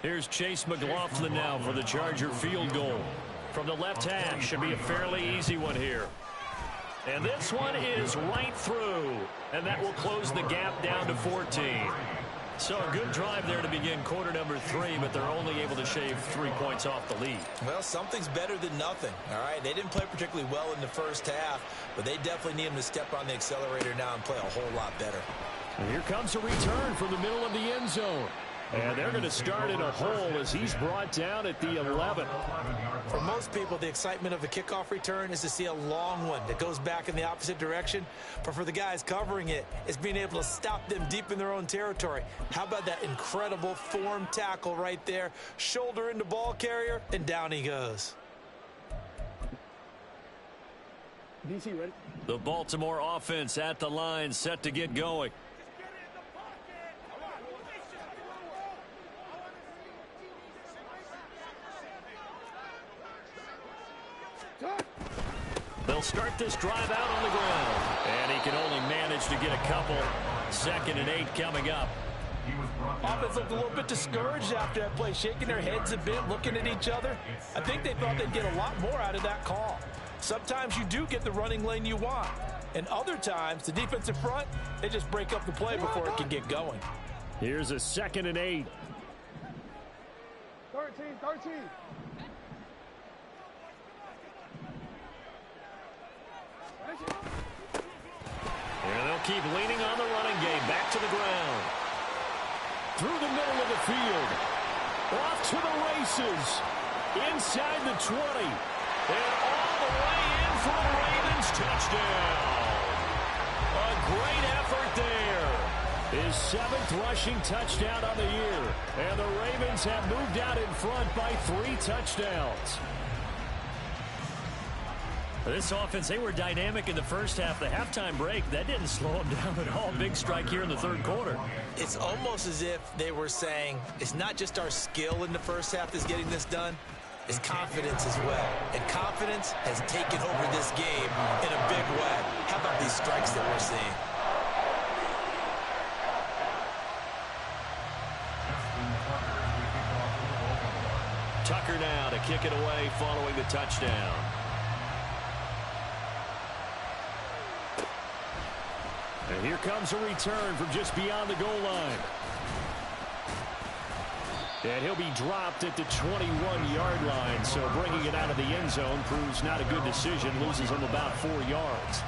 Here's Chase McLaughlin now for the Charger field goal. From the left hash, should be a fairly easy one here. And this one is right through. And that will close the gap down to 14. So a good drive there to begin quarter number 3, but they're only able to shave 3 points off the lead. Well, something's better than nothing, all right? They didn't play particularly well in the first half, but they definitely need him to step on the accelerator now and play a whole lot better. And here comes a return from the middle of the end zone. And they're going to start in a hole as he's brought down at the 11. For most people, the excitement of a kickoff return is to see a long one that goes back in the opposite direction. But for the guys covering it, it's being able to stop them deep in their own territory. How about that incredible form tackle right there? Shoulder into ball carrier, and down he goes. DC, ready? The Baltimore offense at the line, set to get going. They'll start this drive out on the ground. And he can only manage to get a couple. 2nd and 8 coming up. Offense looked a little bit discouraged after that play, shaking their heads a bit, looking at each other. I think they thought they'd get a lot more out of that call. Sometimes you do get the running lane you want. And other times, the defensive front, they just break up the play before it can get going. Here's a 2nd and 8. 13. And they'll keep leaning on the running game. Back to the ground. Through the middle of the field. Off to the races. Inside the 20. And all the way in for the Ravens. Touchdown. A great effort there. His 7th rushing touchdown on the year. And the Ravens have moved out in front by 3 touchdowns. This offense, they were dynamic in the first half. The halftime break, that didn't slow them down at all. Big strike here in the 3rd quarter. It's almost as if they were saying, it's not just our skill in the first half that's getting this done, it's confidence as well. And confidence has taken over this game in a big way. How about these strikes that we're seeing? Tucker now to kick it away following the touchdown. And here comes a return from just beyond the goal line. And he'll be dropped at the 21-yard line, so bringing it out of the end zone proves not a good decision, loses him about 4 yards.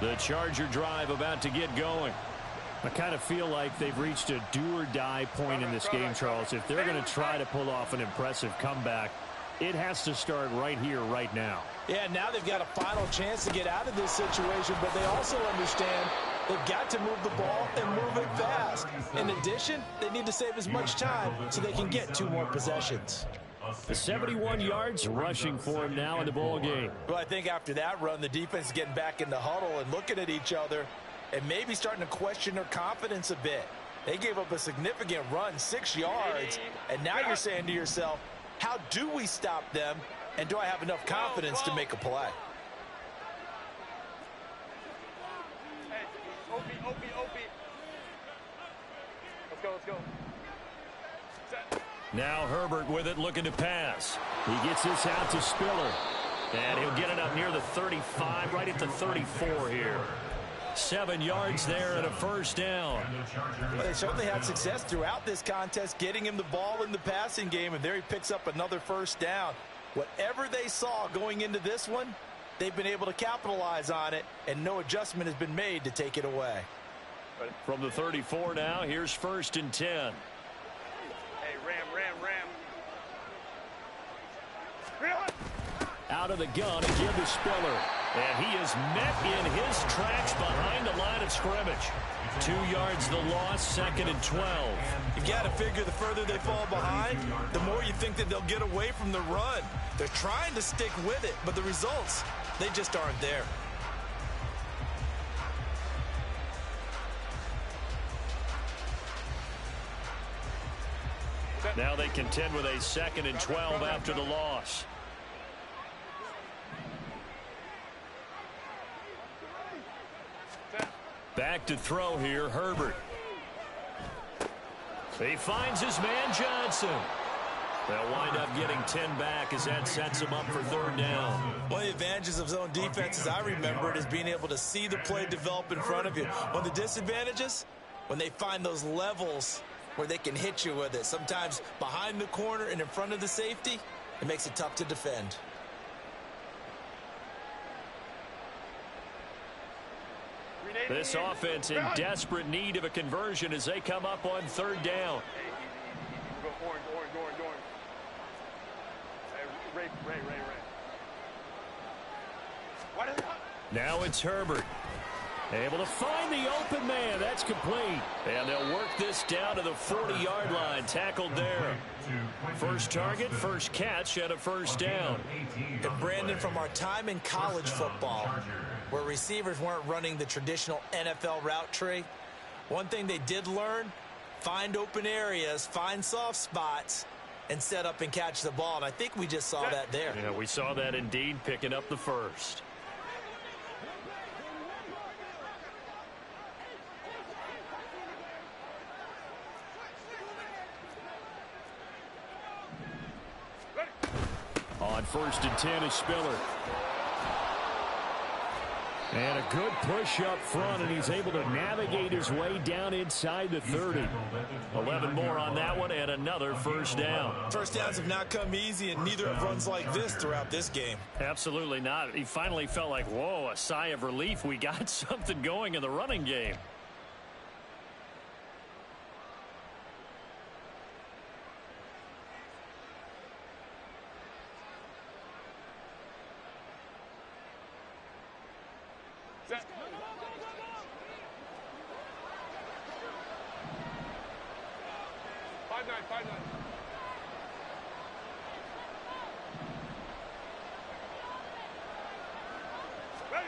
The Charger drive about to get going. I kind of feel like they've reached a do-or-die point in this game, Charles. If they're going to try to pull off an impressive comeback, it has to start right here, right now. Yeah, now they've got a final chance to get out of this situation, but they also understand they've got to move the ball and move it fast. In addition, they need to save as much time so they can get 2 more possessions. The 71 yards rushing for him now in the ball game. Well, I think after that run, the defense is getting back in the huddle and looking at each other and maybe starting to question their confidence a bit. They gave up a significant run, 6 yards, and now you're saying to yourself, how do we stop them, and do I have enough confidence to make a play? Hey, OP. Let's go. Set. Now Herbert with it, looking to pass. He gets this out to Spiller. And he'll get it up near the 35, right at the 34 here. 7 yards there and a first down. Well, they certainly had success throughout this contest, getting him the ball in the passing game, and there he picks up another first down. Whatever they saw going into this one, they've been able to capitalize on it, and no adjustment has been made to take it away. From the 34 now, here's 1st and 10. Hey, ram. Out out of the gun again to Spiller. And he is met in his tracks behind the line of scrimmage. 2 yards the loss, 2nd and 12. You got to figure the further they fall behind, the more you think that they'll get away from the run. They're trying to stick with it, but the results, they just aren't there. Now they contend with a 2nd and 12 after the loss. Back to throw here, Herbert. He finds his man Johnson. They'll wind up getting 10 back as that sets him up for 3rd down. One of the advantages of zone defense, as I remember it, is being able to see the play develop in front of you. One of the disadvantages, when they find those levels where they can hit you with it. Sometimes behind the corner and in front of the safety, it makes it tough to defend. This offense in desperate need of a conversion as they come up on 3rd down. Go orange. Hey, Ray. What is that? Now it's Herbert. Able to find the open man. That's complete. And they'll work this down to the 40-yard line. Tackled there. First target, first catch, and a 1st down. And Brandon, from our time in college football, where receivers weren't running the traditional NFL route tree, one thing they did learn, find open areas, find soft spots, and set up and catch the ball. And I think we just saw that there. Yeah, we saw that indeed, picking up the 1st. On 1st and 10 is Spiller. And a good push up front, and he's able to navigate his way down inside the 30. 11 more on that one, and another 1st down. First downs have not come easy, and neither have runs like this throughout this game. Absolutely not. He finally felt like, whoa, a sigh of relief. We got something going in the running game. Set. 5-9. Ready.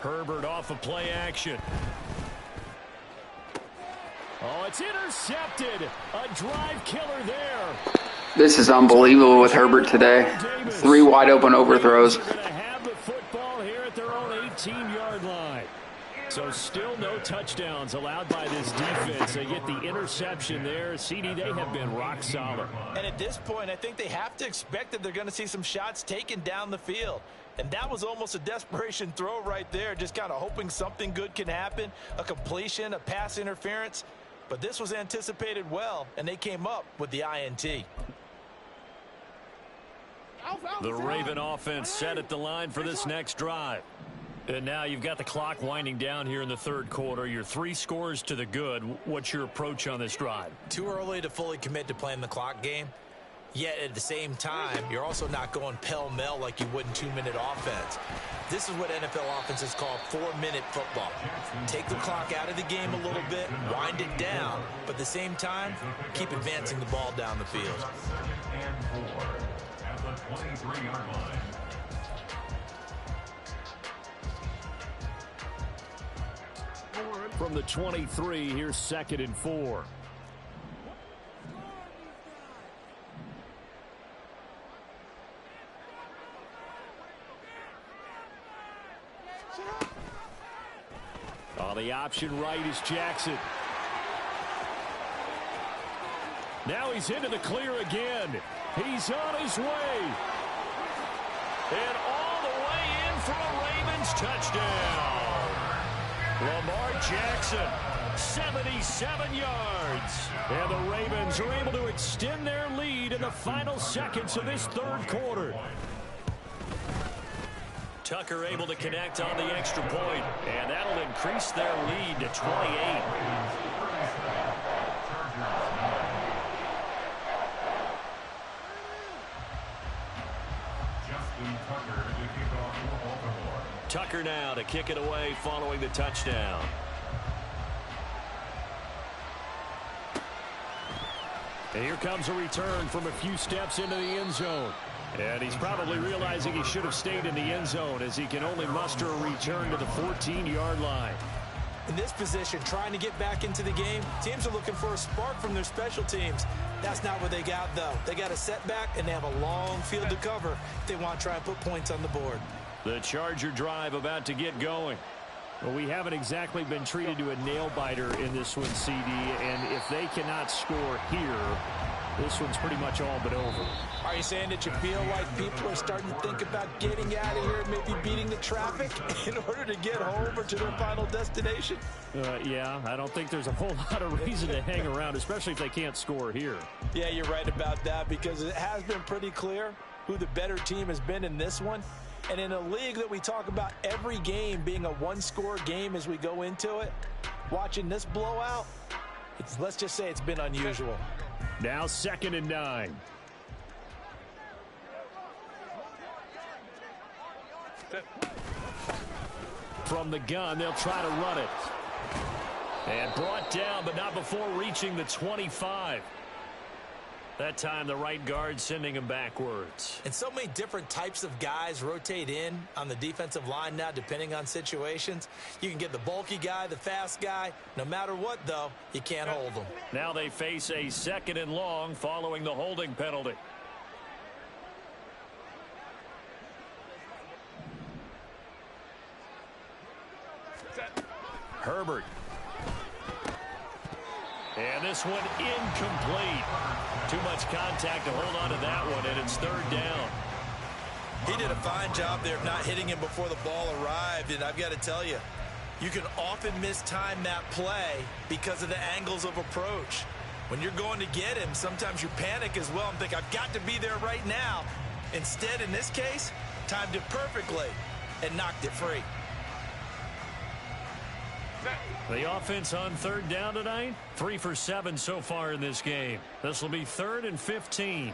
Herbert off of play action. Oh, it's intercepted. A drive killer there. This is unbelievable with Herbert today. 3 wide open overthrows. They're going to have the football here at their own 18-yard line. So still no touchdowns allowed by this defense. They get the interception there. CD, they have been rock solid. And at this point, I think they have to expect that they're going to see some shots taken down the field. And that was almost a desperation throw right there, just kind of hoping something good can happen, a completion, a pass interference. But this was anticipated well, and they came up with the INT. The Raven offense set at the line for this next drive. And now you've got the clock winding down here in the 3rd quarter. Your 3 scores to the good. What's your approach on this drive? Too early to fully commit to playing the clock game. Yet at the same time, you're also not going pell-mell like you would in 2-minute offense. This is what NFL offenses call 4-minute football. Take the clock out of the game a little bit, wind it down, but at the same time, keep advancing the ball down the field. 2nd and 4 at the 23-yard line. From the 23, here's 2nd and 4. On the option right is Jackson. Now he's into the clear again. He's on his way. And all the way in for a Ravens touchdown. Lamar Jackson, 77 yards. And the Ravens are able to extend their lead in the final seconds of this 3rd quarter. Tucker able to connect on the extra point, and that'll increase their lead to 28. Justin Tucker now to kick it away following the touchdown. And here comes a return from a few steps into the end zone. And he's probably realizing he should have stayed in the end zone as he can only muster a return to the 14-yard line. In this position, trying to get back into the game, teams are looking for a spark from their special teams. That's not what they got, though. They got a setback, and they have a long field to cover if they want to try and put points on the board. The Charger drive about to get going. Well, we haven't exactly been treated to a nail-biter in this one, CD, and if they cannot score here, this one's pretty much all but over. Are you saying that you feel like people are starting to think about getting out of here and maybe beating the traffic in order to get home or to their final destination? Yeah, I don't think there's a whole lot of reason to hang around, especially if they can't score here. Yeah, you're right about that because it has been pretty clear who the better team has been in this one. And in a league that we talk about every game being a one-score game as we go into it, watching this blowout, let's just say it's been unusual. Now 2nd and 9. From the gun, they'll try to run it. And brought down, but not before reaching the 25. That time, the right guard sending him backwards. And so many different types of guys rotate in on the defensive line now, depending on situations. You can get the bulky guy, the fast guy. No matter what, though, you can't hold them. Now they face a 2nd and long following the holding penalty. Herbert. And this one incomplete. Too much contact to hold on to that one, and it's 3rd down. He did a fine job there of not hitting him before the ball arrived, and I've got to tell you, you can often mistime that play because of the angles of approach. When you're going to get him, sometimes you panic as well and think, I've got to be there right now. Instead, in this case, timed it perfectly and knocked it free. The offense on 3rd down tonight, 3 for 7 so far in this game. This will be 3rd and 15.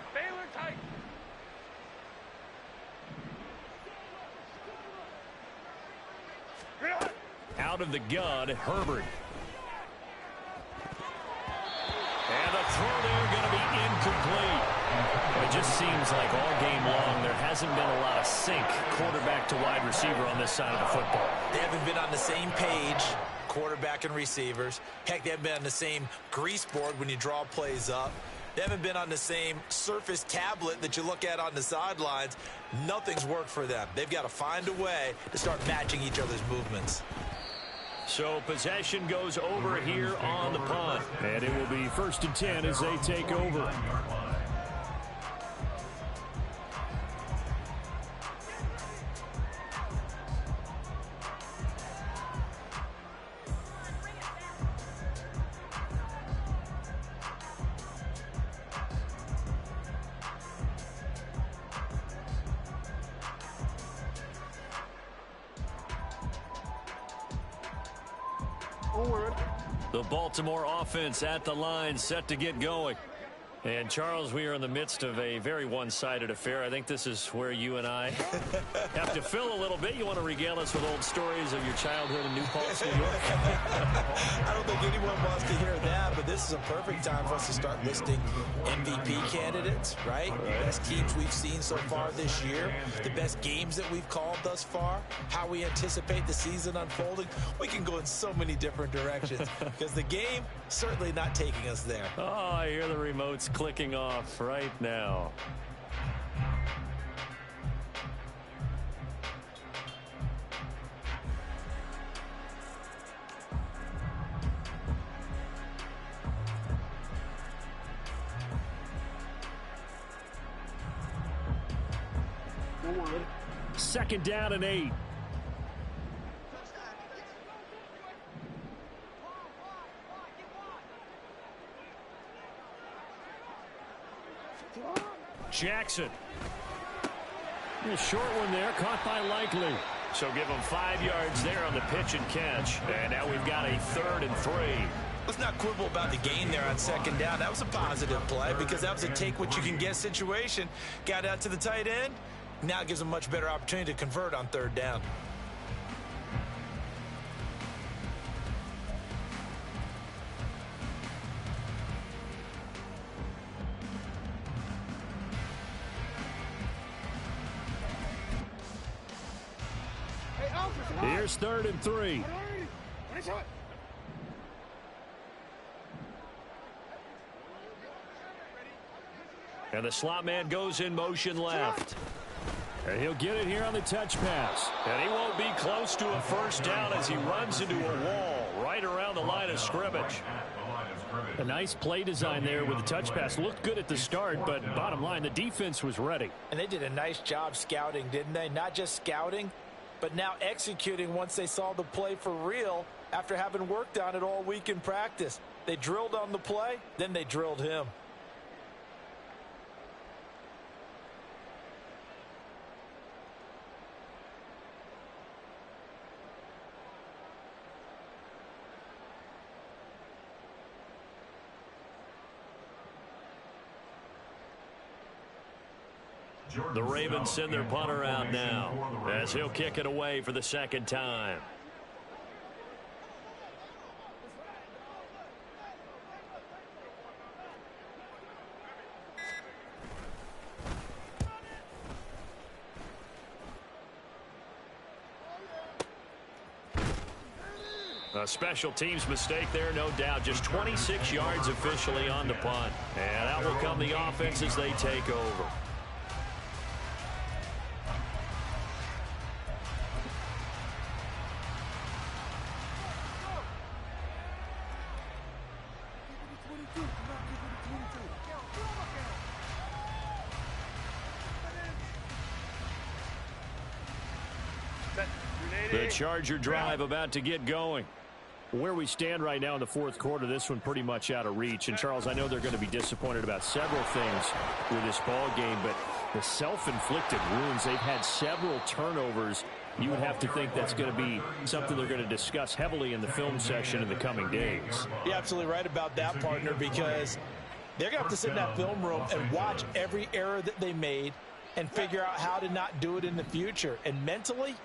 Out of the gun, Herbert. And the throw there going to be incomplete. It just seems like all game long there hasn't been a lot of sync quarterback to wide receiver on this side of the football. They haven't been on the same page, quarterback and receivers. Heck, they haven't been on the same grease board when you draw plays up. They haven't been on the same surface tablet that you look at on the sidelines. Nothing's worked for them. They've got to find a way to start matching each other's movements. So possession goes over here on the punt. And it will be 1st and 10 as they take over. The Baltimore offense at the line, set to get going. And, Charles, we are in the midst of a very one-sided affair. I think this is where you and I have to fill a little bit. You want to regale us with old stories of your childhood in New Paltz, New York? I don't think anyone wants to hear that, but this is a perfect time for us to start listing MVP candidates, right? The best teams we've seen so far this year, the best games that we've called thus far, how we anticipate the season unfolding. We can go in so many different directions because the game certainly not taking us there. Oh, I hear the remotes clicking off right now. Second down and 8. Jackson. A short one there, caught by Likely. So give him 5 yards there on the pitch and catch. And now we've got a 3rd and 3. Let's not quibble about the gain there on 2nd down. That was a positive play because that was a take-what-you-can-get situation. Got out to the tight end. Now it gives them a much better opportunity to convert on 3rd down. Here's 3rd and 3. And the slot man goes in motion left. And he'll get it here on the touch pass. And he won't be close to a first down as he runs into a wall right around the line of scrimmage. A nice play design there with the touch pass. Looked good at the start, but bottom line, the defense was ready. And they did a nice job scouting, didn't they? Not just scouting, but now executing once they saw the play for real after having worked on it all week in practice. They drilled on the play, then they drilled him. The Ravens send their punter out now as he'll kick it away for the 2nd time. A special teams mistake there, no doubt. Just 26 yards officially on the punt. And out will come the offense as they take over. The Charger drive about to get going. Where we stand right now in the 4th quarter, this one pretty much out of reach. And, Charles, I know they're going to be disappointed about several things with this ball game, but the self-inflicted wounds, they've had several turnovers. You would have to think that's going to be something they're going to discuss heavily in the film session in the coming days. You're absolutely right about that, partner, because they're going to have to sit in that film room and watch every error that they made and figure out how to not do it in the future. And mentally,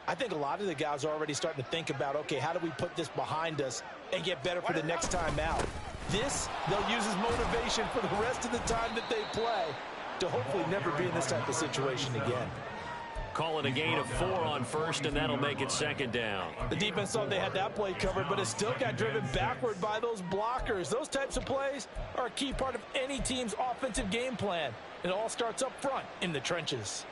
I think a lot of the guys are already starting to think about, okay, how do we put this behind us and get better for the next time out? This, they'll use as motivation for the rest of the time that they play to hopefully never be in this type of situation again. Call it a gain of 4 on 1st, and that'll make it 2nd down. The defense thought they had that play covered, but it still got driven backward by those blockers. Those types of plays are a key part of any team's offensive game plan. It all starts up front in the trenches.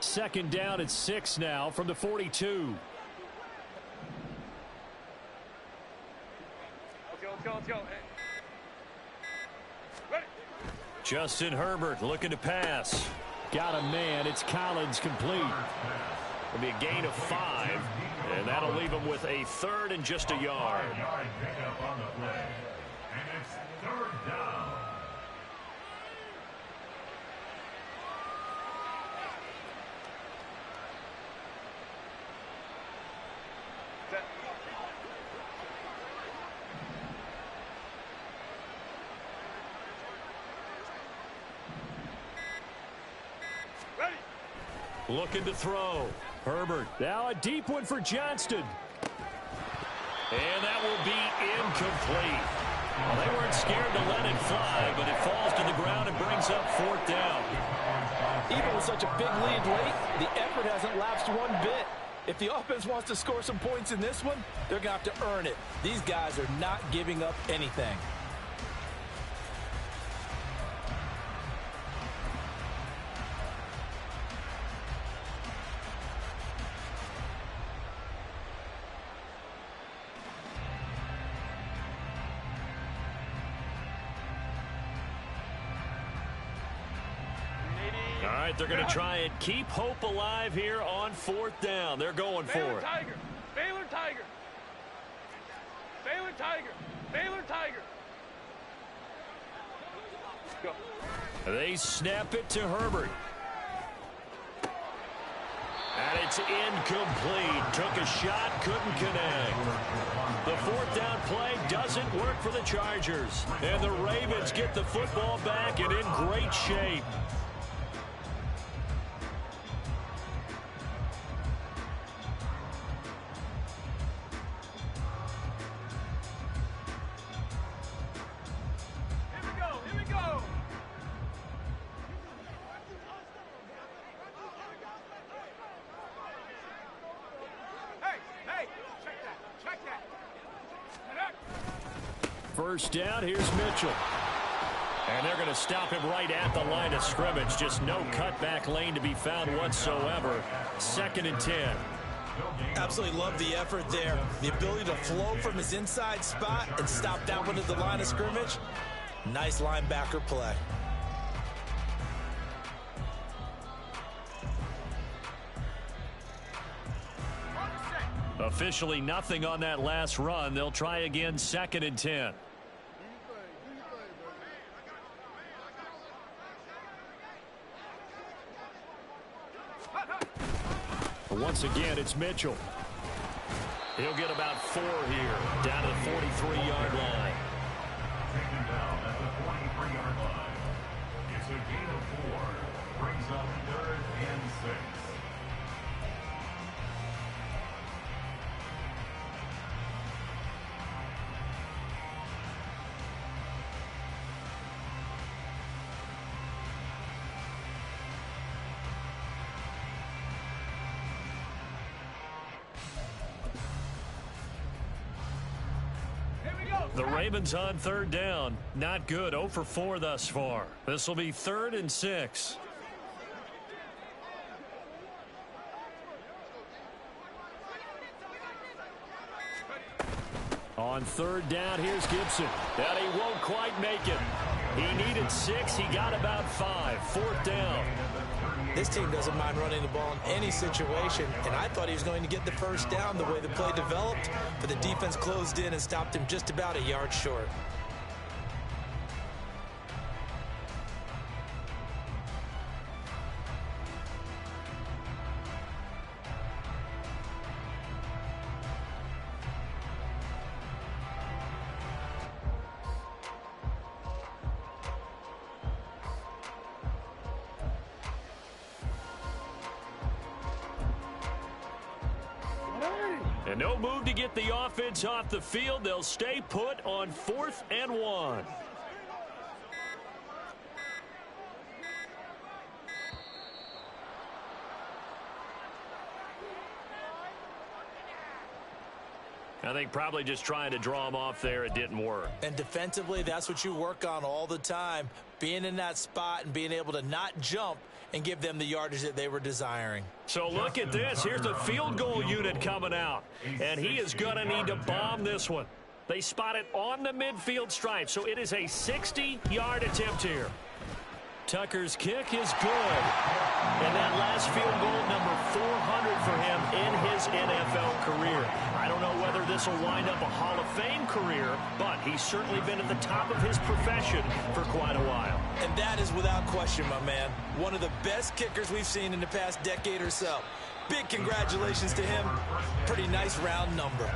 Second down at 6 now from the 42. Let's go. Hey. Ready. Justin Herbert looking to pass. Got a man. It's Collins complete. It'll be a gain of 5, and that'll leave him with a 3rd and just a yard. Pickup on the play. And it's 3rd down. Looking to throw. Herbert. Now a deep one for Johnston. And that will be incomplete. Well, they weren't scared to let it fly, but it falls to the ground and brings up 4th down. Even with such a big lead late, the effort hasn't lapsed one bit. If the offense wants to score some points in this one, they're going to have to earn it. These guys are not giving up anything. All right, they're going to try and keep hope alive here on 4th down. They're going for it. Baylor Tiger. Baylor Tiger. Baylor Tiger. Go. They snap it to Herbert. And it's incomplete. Took a shot, couldn't connect. The 4th down play doesn't work for the Chargers. And the Ravens get the football back and in great shape. First down, here's Mitchell. And they're going to stop him right at the line of scrimmage. Just no cutback lane to be found whatsoever. 2nd and 10. Absolutely love the effort there. The ability to flow from his inside spot and stop that one at the line of scrimmage. Nice linebacker play. Officially nothing on that last run. They'll try again, 2nd and 10. Once again, it's Mitchell. He'll get about 4 here, down to the 43-yard line. Taken down at the 43-yard line. It's a gain of 4. Brings up 3rd and 6. The Ravens on 3rd down. Not good. 0 for 4 thus far. This will be 3rd and 6. On 3rd down, here's Gibson. And he won't quite make it. He needed 6. He got about 5. 4th down. This team doesn't mind running the ball in any situation, and I thought he was going to get the first down the way the play developed, but the defense closed in and stopped him just about a yard short. And no move to get the offense off the field. They'll stay put on 4th and 1. I think probably just trying to draw him off there. It didn't work. And defensively, that's what you work on all the time. Being in that spot and being able to not jump and give them the yardage that they were desiring. So look at this. Here's the field goal unit coming out. And he is going to need to bomb this one. They spot it on the midfield stripe. So it is a 60-yard attempt here. Tucker's kick is good. And that last field goal, number 400 for him in his NFL career. I don't know whether this will wind up a Hall of Fame career, but he's certainly been at the top of his profession for quite a while. And that is without question, my man. One of the best kickers we've seen in the past decade or so. Big congratulations to him. Pretty nice round number.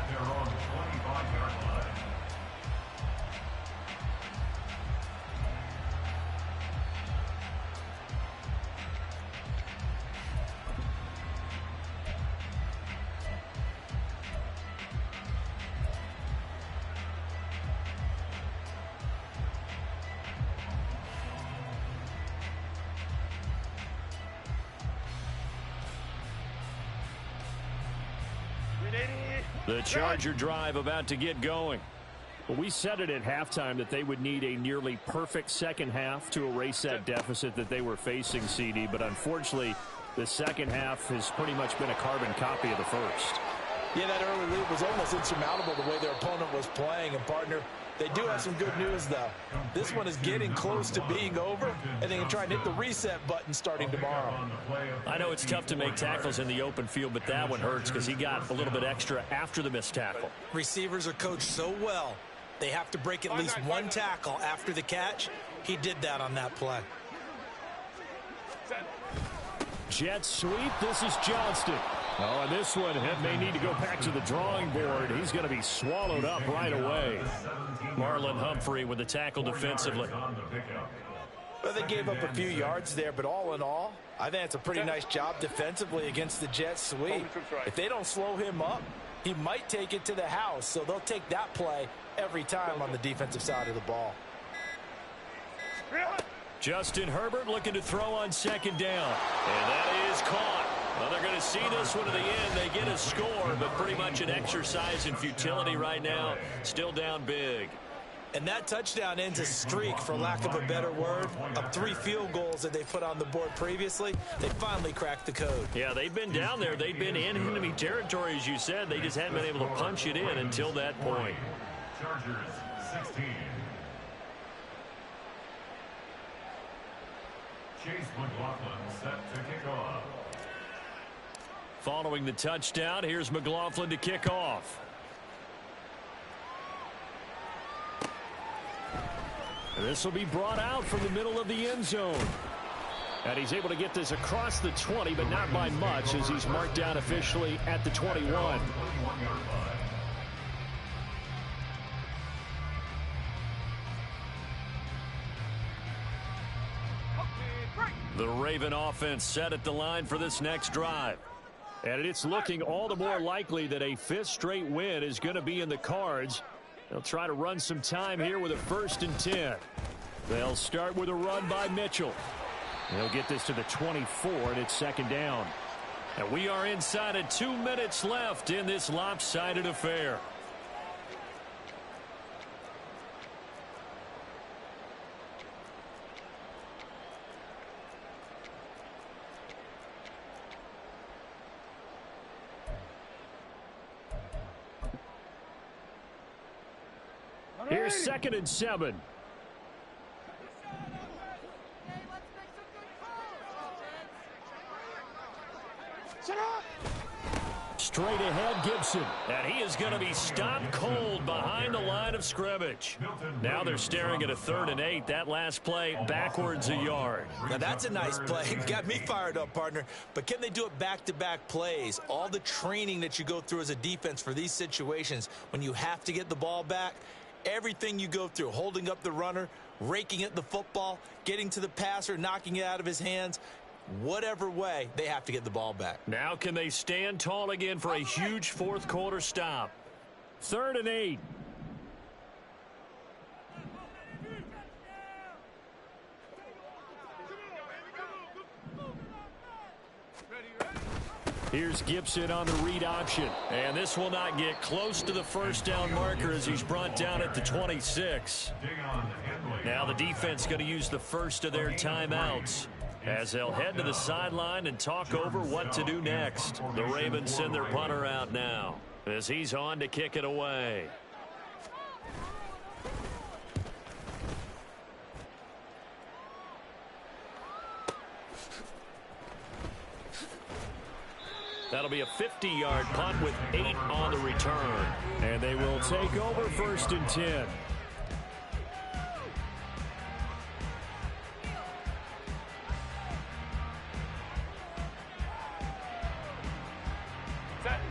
The Charger drive about to get going. Well, we said it at halftime that they would need a nearly perfect second half to erase that deficit that they were facing, CD. But unfortunately, the second half has pretty much been a carbon copy of the first. Yeah, that early lead was almost insurmountable the way their opponent was playing. And, partner, they do have some good news, though. This one is getting close to being over, and they can try and hit the reset button starting tomorrow. I know it's tough to make tackles in the open field, but that one hurts because he got a little bit extra after the missed tackle. Receivers are coached so well. They have to break at least one tackle after the catch. He did that on that play. Jet sweep. This is Johnston. Oh, and this one may need to go back to the drawing board. He's going to be swallowed up right away. Marlon Humphrey with the tackle defensively. Well, they gave up a few yards there, but all in all, I think it's a pretty nice job defensively against the jet sweep. If they don't slow him up, he might take it to the house, so they'll take that play every time on the defensive side of the ball. Justin Herbert looking to throw on second down. And that is caught. Well, they're going to see this one to the end. They get a score, but pretty much an exercise in futility right now. Still down big. And that touchdown ends a streak, for lack of a better word, of 3 field goals that they put on the board previously. They finally cracked the code. Yeah, they've been down there. They've been in enemy territory, as you said. They just hadn't been able to punch it in until that point. Chargers 16. Chase McLaughlin set to kick off. Following the touchdown, here's McLaughlin to kick off. And this will be brought out from the middle of the end zone. And he's able to get this across the 20, but not by much, as he's marked down officially at the 21. The Raven offense set at the line for this next drive. And it's looking all the more likely that a 5th straight win is going to be in the cards. They'll try to run some time here with a 1st and 10. They'll start with a run by Mitchell. They'll get this to the 24, and it's 2nd down. And we are inside of 2 minutes left in this lopsided affair. Here's 2nd and 7. Straight ahead, Gibson. And he is going to be stopped cold behind the line of scrimmage. Now they're staring at a 3rd and 8. That last play backwards a yard. Now that's a nice play. Got me fired up, partner. But can they do it back-to-back plays? All the training that you go through as a defense for these situations, when you have to get the ball back, everything you go through, holding up the runner, raking at the football, getting to the passer, knocking it out of his hands, whatever way, they have to get the ball back. Now can they stand tall again for a huge 4th quarter stop? 3rd and 8. Here's Gibson on the read option. And this will not get close to the 1st down marker as he's brought down at the 26. Now the defense going to use the first of their timeouts as they'll head to the sideline and talk over what to do next. The Ravens send their punter out now as he's on to kick it away. That'll be a 50-yard punt with 8 on the return. And they will take over 1st and 10.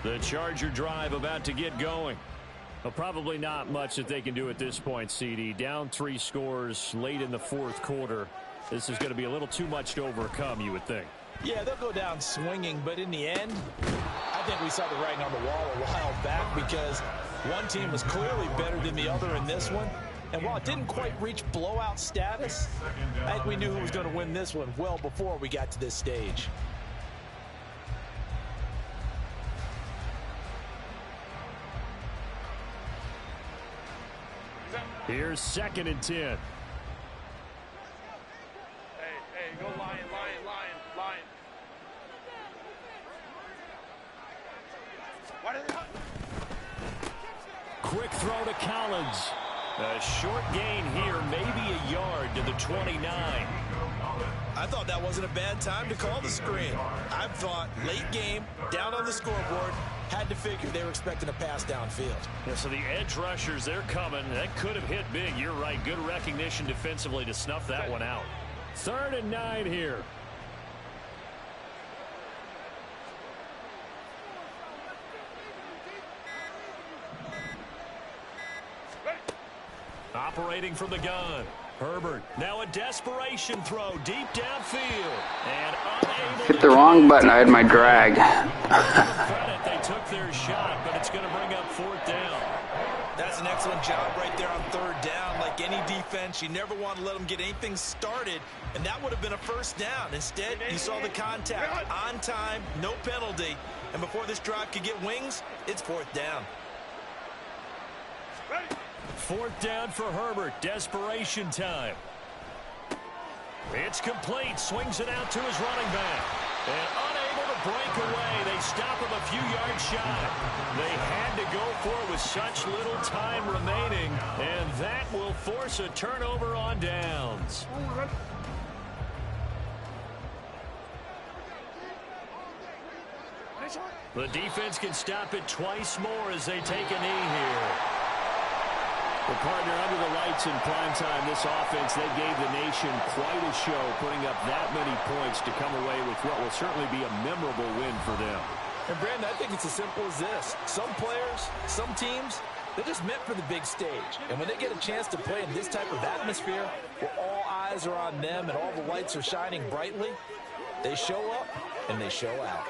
The Charger drive about to get going. Well, probably not much that they can do at this point, CD. Down 3 scores late in the 4th quarter. This is going to be a little too much to overcome, you would think. Yeah, they'll go down swinging, but in the end, I think we saw the writing on the wall a while back because one team was clearly better than the other in this one. And while it didn't quite reach blowout status, I think we knew who was going to win this one well before we got to this stage. Here's 2nd and 10. Hey, go Lion. Why did they... Quick throw to Collins. A short gain here, maybe a yard to the 29. I thought that wasn't a bad time to call the screen. I thought late game, down on the scoreboard, had to figure they were expecting a pass downfield. Yeah, so the edge rushers, they're coming. That could have hit big. You're right. Good recognition defensively to snuff that one out. 3rd and 9 here. Operating from the gun. Herbert, now a desperation throw deep downfield. And unable Hit the wrong button. I had my drag. credit, they took their shot, but it's going to bring up 4th down. That's an excellent job right there on 3rd down. Like any defense, you never want to let them get anything started, and that would have been a 1st down. Instead, you saw the contact on time, no penalty, and before this drive could get wings, it's 4th down. Ready. Fourth down for Herbert. Desperation time. It's complete. Swings it out to his running back. And unable to break away. They stop him a few yards shy. They had to go for it with such little time remaining. And that will force a turnover on downs. The defense can stop it twice more as they take a knee here. Well, partner, under the lights in primetime, this offense, they gave the nation quite a show, putting up that many points to come away with what will certainly be a memorable win for them. And, Brandon, I think it's as simple as this. Some players, some teams, they're just meant for the big stage. And when they get a chance to play in this type of atmosphere, where all eyes are on them and all the lights are shining brightly, they show up and they show out.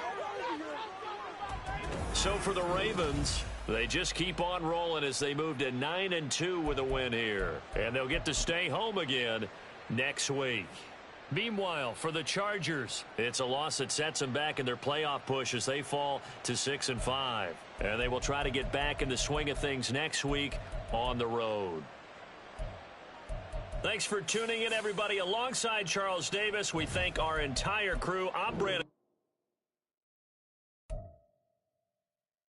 So for the Ravens, they just keep on rolling as they move to 9-2 with a win here. And they'll get to stay home again next week. Meanwhile, for the Chargers, it's a loss that sets them back in their playoff push as they fall to 6-5. And they will try to get back in the swing of things next week on the road. Thanks for tuning in, everybody. Alongside Charles Davis, we thank our entire crew. I'm Brandon.